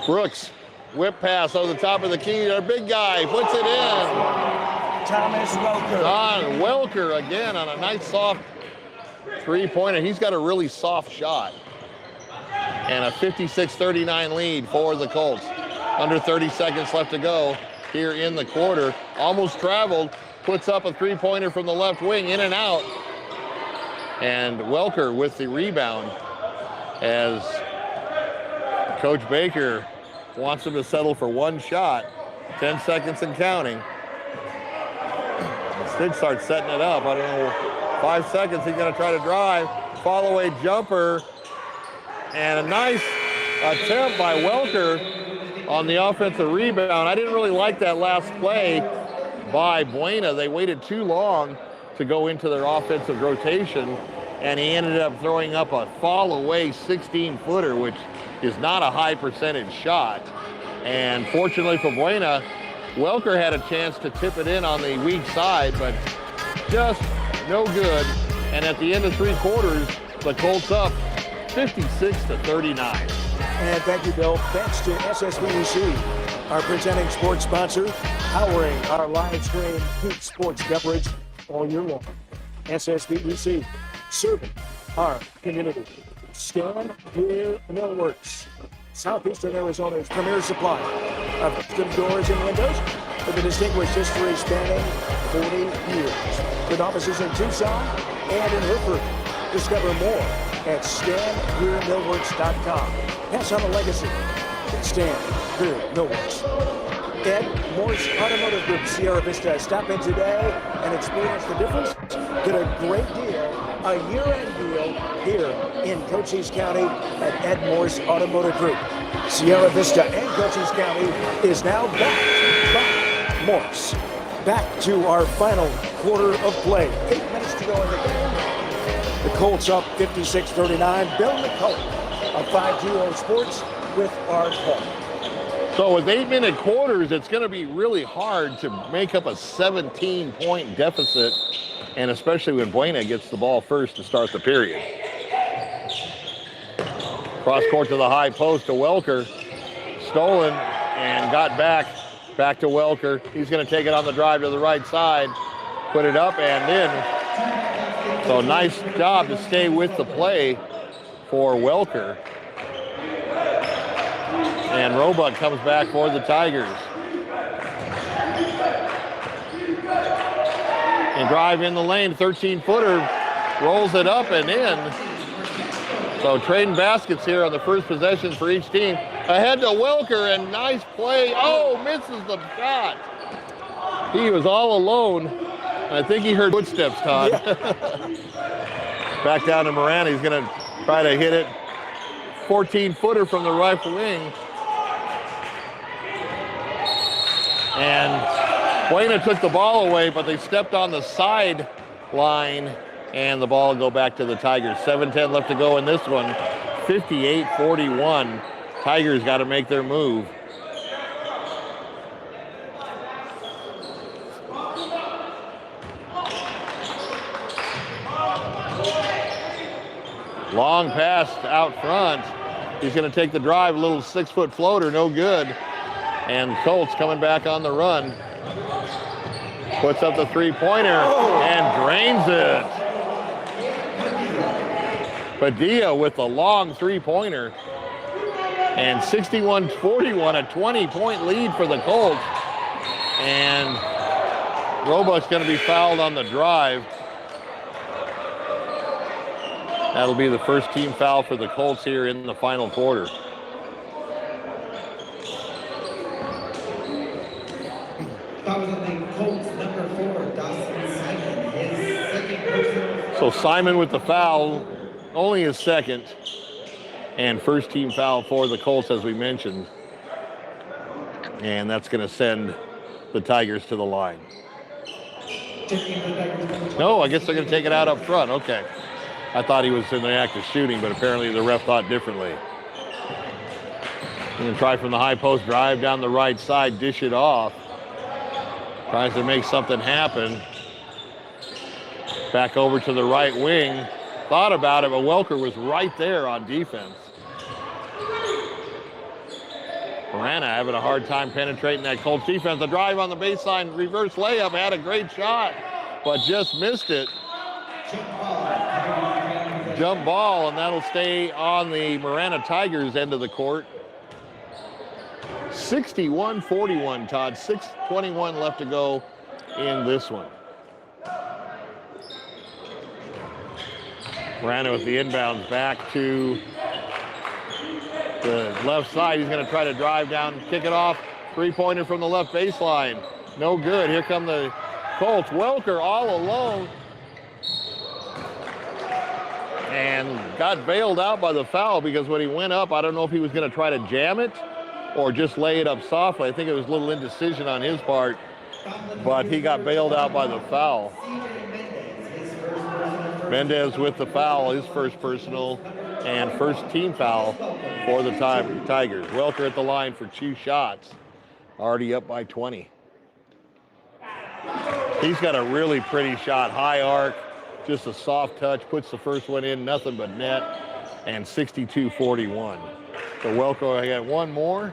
Speaker 3: Brooks, whip pass over the top of the key. Our big guy puts it in.
Speaker 2: Thomas Welker.
Speaker 3: Don Welker again on a nice soft three-pointer. He's got a really soft shot. And a 56-39 lead for the Colts. Under 30 seconds left to go here in the quarter. Almost traveled, puts up a three-pointer from the left wing, in and out. And Welker with the rebound as Coach Baker wants him to settle for one shot. 10 seconds and counting. Instead starts setting it up. I don't know, 5 seconds, he's gonna try to drive. Fall away jumper. And a nice attempt by Welker on the offensive rebound. I didn't really like that last play by Buena. They waited too long to go into their offensive rotation, and he ended up throwing up a fall away 16-footer, which is not a high percentage shot. And fortunately for Buena, Welker had a chance to tip it in on the weak side, but just no good. And at the end of three quarters, the Colts up 56-39.
Speaker 2: And thank you, Bill. Thanks to SSBEC, our presenting sports sponsor, powering our live stream peak sports coverage all year long. SSBEC, serving our community. Stan Greer Millworks, Southeastern Arizona's premier supplier of custom doors and windows with a distinguished history spanning 40 years. With offices in Tucson and in Hereford. Discover more at StanGreerMillworks.com. Pass on the legacy at Stan Greer Millworks. At MORSE Automotive Group, Sierra Vista. Stop in today and experience the difference. Get a great deal, a year-end deal here in Cochise County at Ed Morse Automotive Group. Sierra Vista and Cochise County is now backed by Morse. Back to our final quarter of play. 8 minutes to go in the game. The Colts up 56-39. Bill Nicole of 520 Sports with our call.
Speaker 3: So with 8-minute quarters, it's going to be really hard to make up a 17-point deficit, and especially when Buena gets the ball first to start the period. Cross court to the high post to Welker. Stolen and got back to Welker. He's going to take it on the drive to the right side, put it up and in. So nice job to stay with the play for Welker. And Roebuck comes back for the Tigers. And drive in the lane, 13-footer, rolls it up and in. So trading baskets here on the first possession for each team. Ahead to Welker, and nice play. Oh, misses the shot. He was all alone. I think he heard footsteps, Todd. Yeah. Back down to Marana. He's going to try to hit it. 14-footer from the right wing. And Buena took the ball away, but they stepped on the sideline, and the ball will go back to the Tigers. 7:10 left to go in this one. 58-41. Tigers got to make their move. Long pass out front. He's going to take the drive, a little 6-foot floater, no good. And Colts coming back on the run. Puts up the three-pointer and drains it. Padilla with the long three-pointer. And 61-41, a 20-point lead for the Colts. And Roebuck's going to be fouled on the drive. That'll be the first team foul for the Colts here in the final quarter. So Simon with the foul, only his second, and first team foul for the Colts, as we mentioned. And that's going to send the Tigers to the line. No, I guess they're going to take it out up front. Okay. I thought he was in the act of shooting, but apparently the ref thought differently. Going to try from the high post, drive down the right side, dish it off. Tries to make something happen. Back over to the right wing. Thought about it, but Welker was right there on defense. Marana having a hard time penetrating that Colts defense. The drive on the baseline, reverse layup, had a great shot, but just missed it. Jump ball, and that'll stay on the Marana Tigers end of the court. 61-41, Todd. 6:21 left to go in this one. Marana with the inbounds back to the left side. He's going to try to drive down, kick it off. Three-pointer from the left baseline. No good. Here come the Colts. Welker all alone. And got bailed out by the foul because when he went up, I don't know if he was going to try to jam it or just lay it up softly. I think it was a little indecision on his part, but he got bailed out by the foul. Mendez with the foul, his first personal and first team foul for the Tigers. Welker at the line for 2 shots, already up by 20. He's got a really pretty shot, high arc, just a soft touch, puts the first one in, nothing but net, and 62-41. So Welker, I got one more.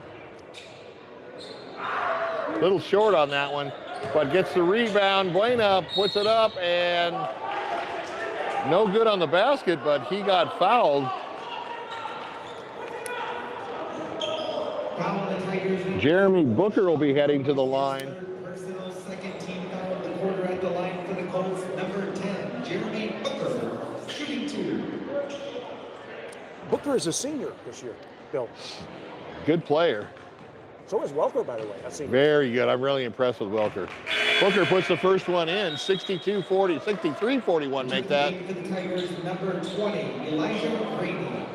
Speaker 3: Little short on that one, but gets the rebound. Buena puts it up, and no good on the basket, but he got fouled. Jeremy Booker will be heading to the line.
Speaker 1: Personal second team foul of the quarter at the line for the Colts, number 10, Jeremy Booker, shooting 2.
Speaker 2: Booker is a senior this year, Bill.
Speaker 3: Good player.
Speaker 2: So is Welker, by the way. A senior.
Speaker 3: Very good. I'm really impressed with Welker. Booker puts the first one in, 62-40, 63-41 make that.
Speaker 1: For the Tigers, number 20, Elijah Ramey.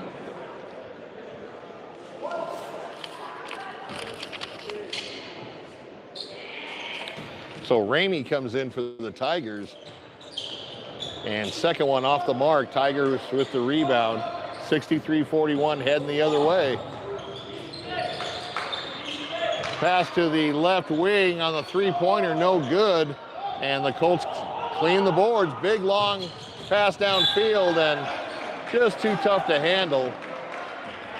Speaker 3: So Ramey comes in for the Tigers. And second one off the mark. Tigers with the rebound. 63-41, heading the other way. Pass to the left wing on the three-pointer, no good. And the Colts clean the boards. Big, long pass downfield, and just too tough to handle.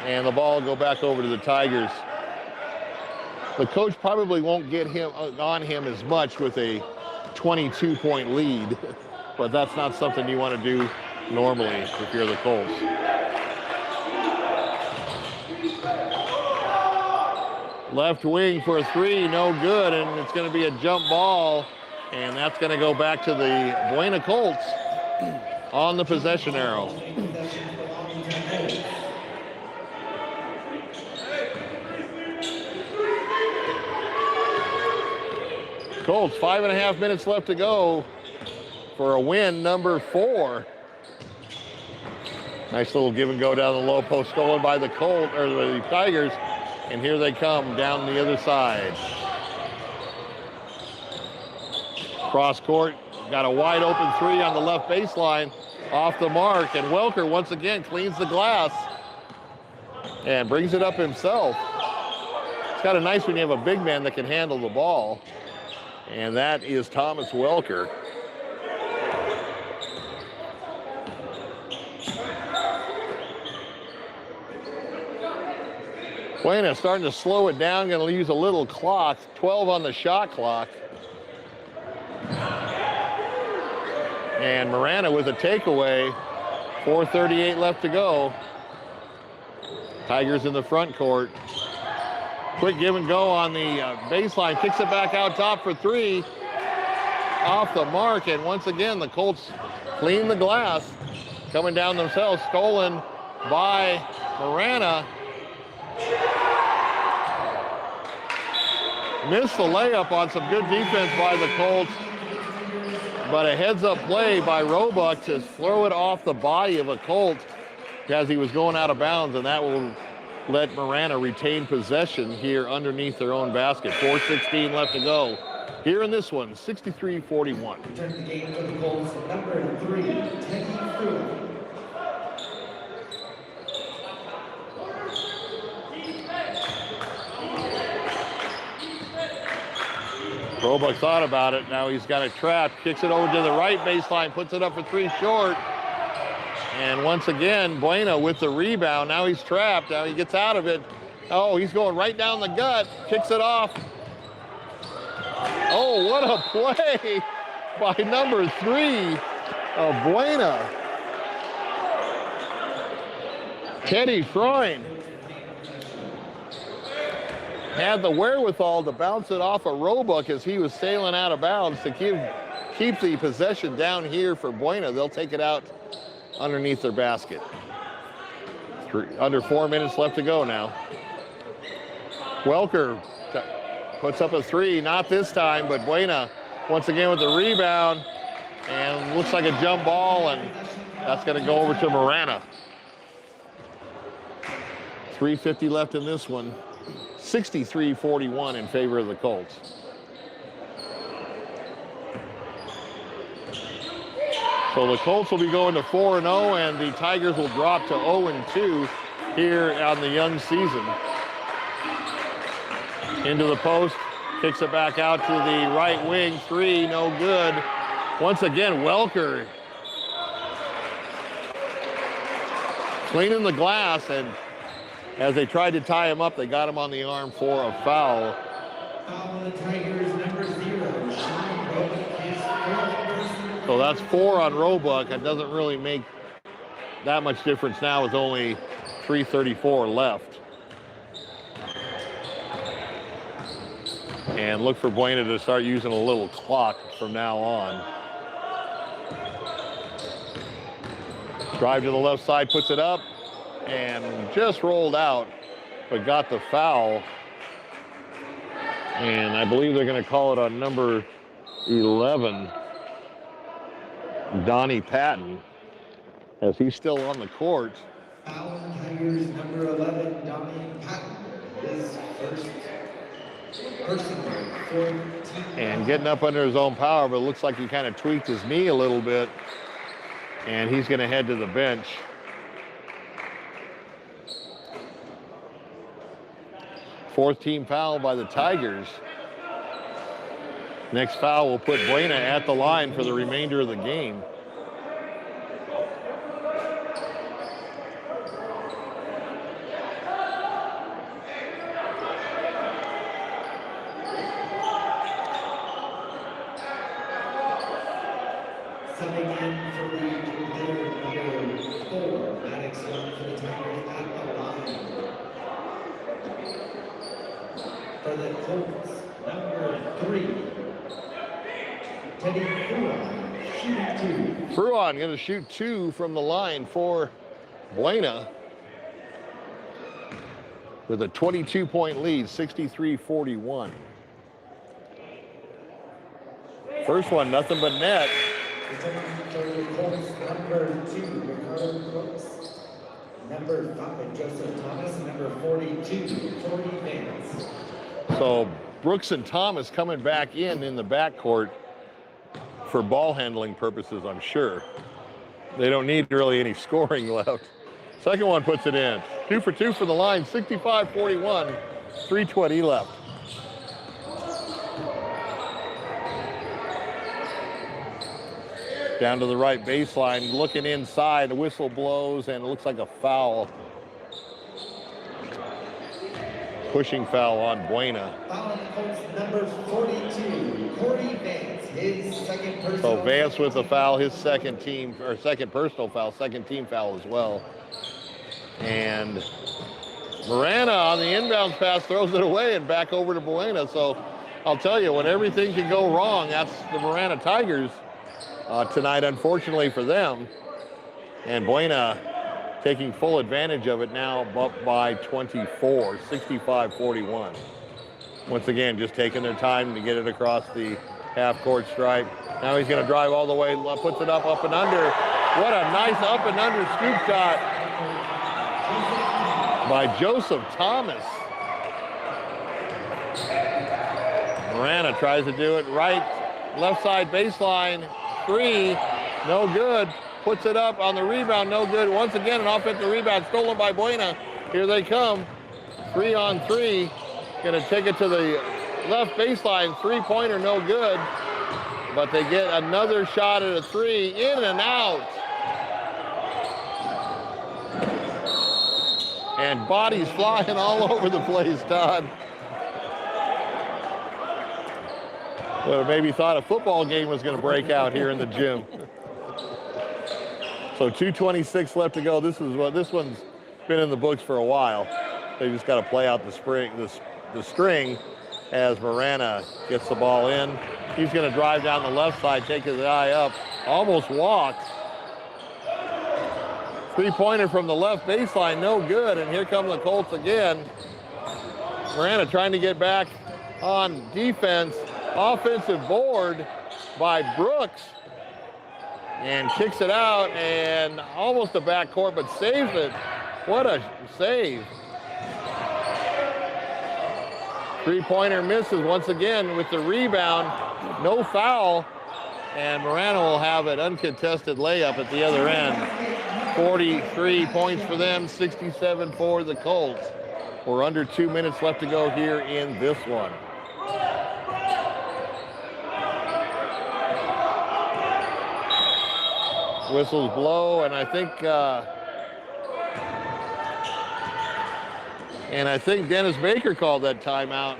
Speaker 3: And the ball will go back over to the Tigers. The coach probably won't get him on him as much with a 22-point lead, but that's not something you want to do normally if you're the Colts. Left wing for a 3, no good, and it's going to be a jump ball, and that's going to go back to the Buena Colts on the possession arrow. Colts, 5.5 minutes left to go for a win, number 4. Nice little give and go down the low post, stolen by the Colts, or the Tigers. And here they come down the other side. Cross court, got a wide open 3 on the left baseline, off the mark, and Welker once again cleans the glass and brings it up himself. It's kind of nice when you have a big man that can handle the ball, and that is Thomas Welker. Buena starting to slow it down, going to use a little clock, 12 on the shot clock. And Marana with a takeaway, 4:38 left to go. Tigers in the front court. Quick give and go on the baseline, kicks it back out top for 3. Off the mark, and once again, the Colts clean the glass. Coming down themselves, stolen by Marana. Missed the layup on some good defense by the Colts, but a heads-up play by Roebuck to throw it off the body of a Colt as he was going out of bounds, and that will let Marana retain possession here underneath their own basket. 4:16 left to go. Here in this one, 63-41.
Speaker 1: Return the game for the Colts, number 3, Teddy Fruitt.
Speaker 3: Roebuck thought about it. Now he's got it trapped. Kicks it over to the right baseline. Puts it up for 3 short. And once again, Buena with the rebound. Now he's trapped. Now he gets out of it. Oh, he's going right down the gut. Kicks it off. Oh, what a play by number 3 of Buena. Teddy Freund had the wherewithal to bounce it off of Roebuck as he was sailing out of bounds to keep the possession down here for Buena. They'll take it out underneath their basket. Under 4 minutes left to go now. Welker puts up a 3, not this time, but Buena once again with the rebound, and looks like a jump ball, and that's going to go over to Marana. 3:50 left in this one. 63-41 in favor of the Colts. So the Colts will be going to 4-0, and the Tigers will drop to 0-2 here on the young season. Into the post, kicks it back out to the right wing. 3, no good. Once again, Welker cleaning the glass, and as they tried to tie him up, they got him on the arm for a foul.
Speaker 1: Foul on the Tigers, number 0, Sean Roebuck, his 4th.
Speaker 3: So that's 4 on Roebuck. That doesn't really make that much difference now with only 3:34 left. And look for Buena to start using a little clock from now on. Drive to the left side, puts it up, and just rolled out, but got the foul. And I believe they're going to call it on number 11, Donnie Patton, as he's still on the court.
Speaker 1: Foul on the Tigers, number 11, Donnie Patton, his first personal 14.
Speaker 3: And getting up under his own power, but it looks like he kind of tweaked his knee a little bit, and he's going to head to the bench. Fourth team foul by the Tigers. Next foul will put Buena at the line for the remainder of the game.
Speaker 1: Subbing in for the player number 4, Maddox Young for the Tigers at the line. For the Colts, number 3, Teddy Freund, shooting 2.
Speaker 3: Freund going to shoot 2 from the line for Buena with a 22-point lead, 63-41. First one, nothing but net.
Speaker 1: For the Colts, number 2, Ricardo Brooks. Number 5, Joseph Thomas. Number 42, Corey Vance.
Speaker 3: So Brooks and Thomas coming back in the backcourt for ball handling purposes, I'm sure. They don't need really any scoring left. Second one puts it in. 2 for 2 for the line, 65-41, 3:20 left. Down to the right baseline, looking inside, the whistle blows, and it looks like a foul. Pushing foul on Buena.
Speaker 1: Foul on the Colts, number 42, Corey Vance, his second personal.
Speaker 3: So Vance with the foul, his second personal foul, second team foul as well. And Marana on the inbounds pass throws it away and back over to Buena. So I'll tell you, when everything can go wrong, that's the Marana Tigers tonight, unfortunately for them. And Buena taking full advantage of it now, up by 24, 65-41. Once again, just taking their time to get it across the half-court stripe. Now he's going to drive all the way, puts it up and under. What a nice up and under scoop shot by Joseph Thomas. Marana tries to do it right, left side baseline, 3, no good. Puts it up on the rebound, no good. Once again, an offensive rebound stolen by Buena. Here they come, 3-on-3. Gonna take it to the left baseline, three-pointer, no good. But they get another shot at a three, in and out. And bodies flying all over the place, Todd. Well, maybe thought a football game was going to break out here in the gym. So 2:26 left to go. This one's been in the books for a while. They just got to play out the string as Marana gets the ball in. He's going to drive down the left side, take his eye up, almost walks. Three-pointer from the left baseline, no good. And here come the Colts again. Marana trying to get back on defense. Offensive board by Brooks, and kicks it out, and almost a backcourt, but saves it. What a save. Three-pointer misses once again with the rebound. No foul, and Marana will have an uncontested layup at the other end. 43 points for them, 67 for the Colts. We're under 2 minutes left to go here in this one. Whistles blow, and I think Dennis Baker called that timeout.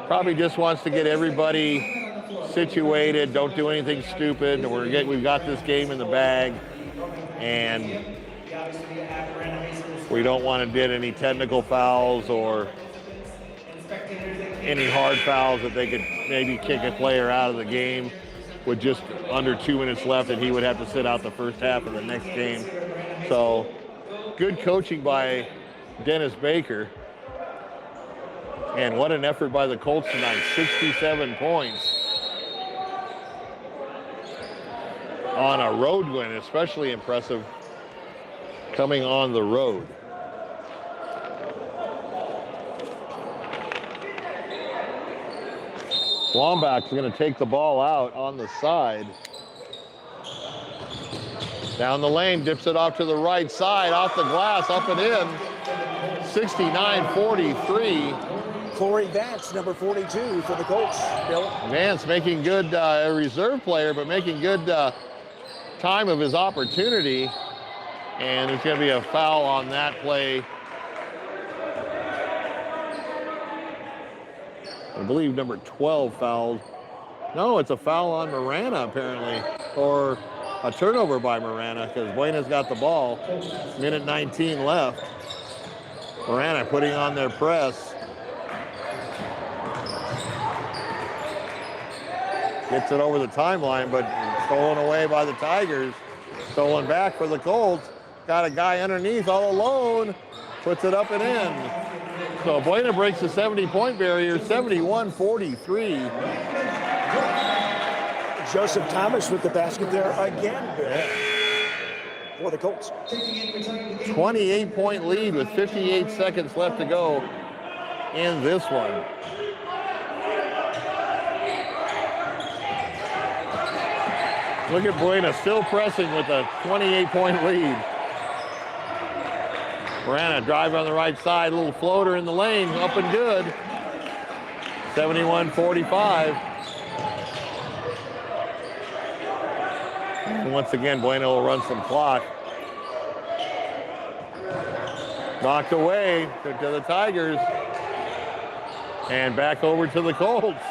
Speaker 3: Probably just wants to get everybody situated. Don't do anything stupid. We've got this game in the bag, and we don't want to get any technical fouls or any hard fouls that they could maybe kick a player out of the game with just under 2 minutes left, and he would have to sit out the first half of the next game. So good coaching by Dennis Baker. And what an effort by the Colts tonight, 67 points on a road win, especially impressive coming on the road. Wambach's going to take the ball out on the side. Down the lane, dips it off to the right side, off the glass, up and in. 69-43.
Speaker 2: Corey Vance, number 42 for the Colts, Bill.
Speaker 3: Vance making good, a reserve player, but making good time of his opportunity. And there's going to be a foul on that play. I believe number 12 fouled. No, it's a foul on Marana, apparently, or a turnover by Marana, because Buena's got the ball. Minute 19 left. Marana putting on their press. Gets it over the timeline, but stolen away by the Tigers. Stolen back for the Colts. Got a guy underneath all alone. Puts it up and in. So Buena breaks the 70-point barrier, 71-43.
Speaker 2: Joseph Thomas with the basket there again, Bill, for the Colts.
Speaker 3: 28-point lead with 58 seconds left to go in this one. Look at Buena still pressing with a 28-point lead. Marana drive on the right side, a little floater in the lane, up and good. 71-45. And once again, Buena will run some clock. Knocked away to the Tigers. And back over to the Colts.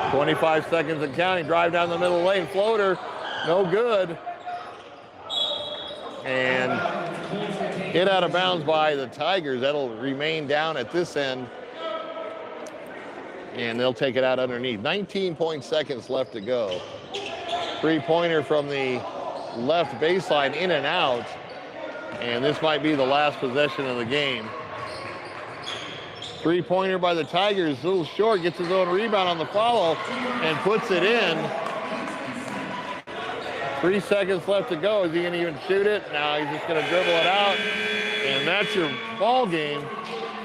Speaker 3: 25 seconds and counting, drive down the middle lane, floater, no good. And hit out of bounds by the Tigers. That'll remain down at this end. And they'll take it out underneath. 19 seconds left to go. Three-pointer from the left baseline, in and out. And this might be the last possession of the game. Three-pointer by the Tigers, a little short, gets his own rebound on the follow and puts it in. 3 seconds left to go. Is he going to even shoot it? No, he's just going to dribble it out. And that's your ball game.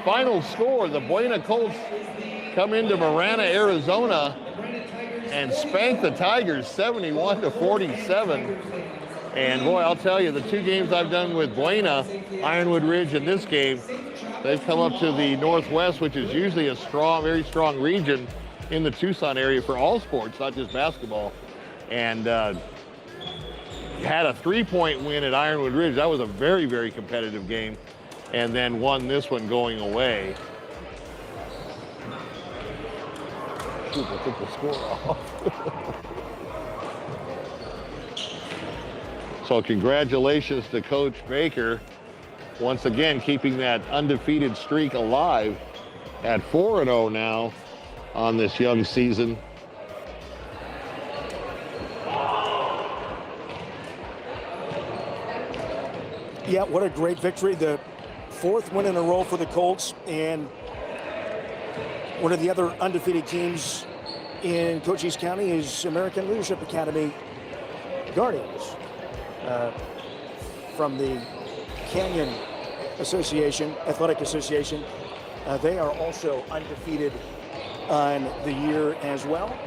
Speaker 3: Final score, the Buena Colts come into Marana, Arizona and spank the Tigers 71-47. And boy, I'll tell you, the 2 games I've done with Buena, Ironwood Ridge, and this game, they've come up to the Northwest, which is usually a strong, very strong region in the Tucson area for all sports, not just basketball. And had a 3-point win at Ironwood Ridge. That was a very, very competitive game. And then won this one going away. Ooh, I took the score off. So congratulations to Coach Baker, once again keeping that undefeated streak alive at 4-0 now on this young season.
Speaker 2: Yeah, what a great victory. The 4th win in a row for the Colts, and one of the other undefeated teams in Cochise County is American Leadership Academy Guardians. From the Canyon Association, Athletic Association. They are also undefeated on the year as well.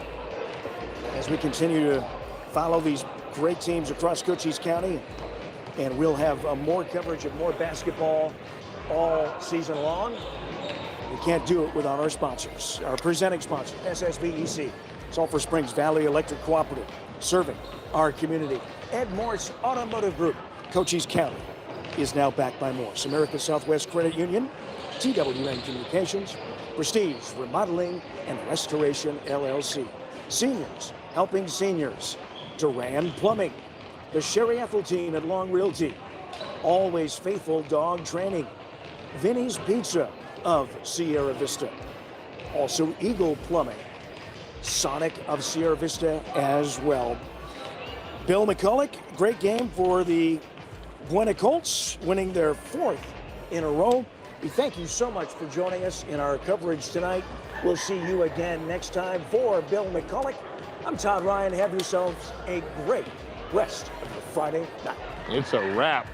Speaker 2: As we continue to follow these great teams across Cochise County, and we'll have more coverage of more basketball all season long. We can't do it without our sponsors, our presenting sponsor, SSVEC, Sulphur Springs Valley Electric Cooperative, serving our community. And MORSE Automotive Group, Cochise County, is now backed by MORSE, America's Southwest Credit Union, TWN Communications, Prestige Remodeling and Restoration LLC, Seniors Helping Seniors, Duran Plumbing, the Sherry Ethel team at Long Realty, Always Faithful Dog Training, Vinny's Pizza of Sierra Vista, also Eagle Plumbing, Sonic of Sierra Vista as well. Bill McCulloch, great game for the Buena Colts, winning their 4th in a row. We thank you so much for joining us in our coverage tonight. We'll see you again next time. For Bill McCulloch, I'm Todd Ryan. Have yourselves a great rest of the Friday night.
Speaker 3: It's a wrap.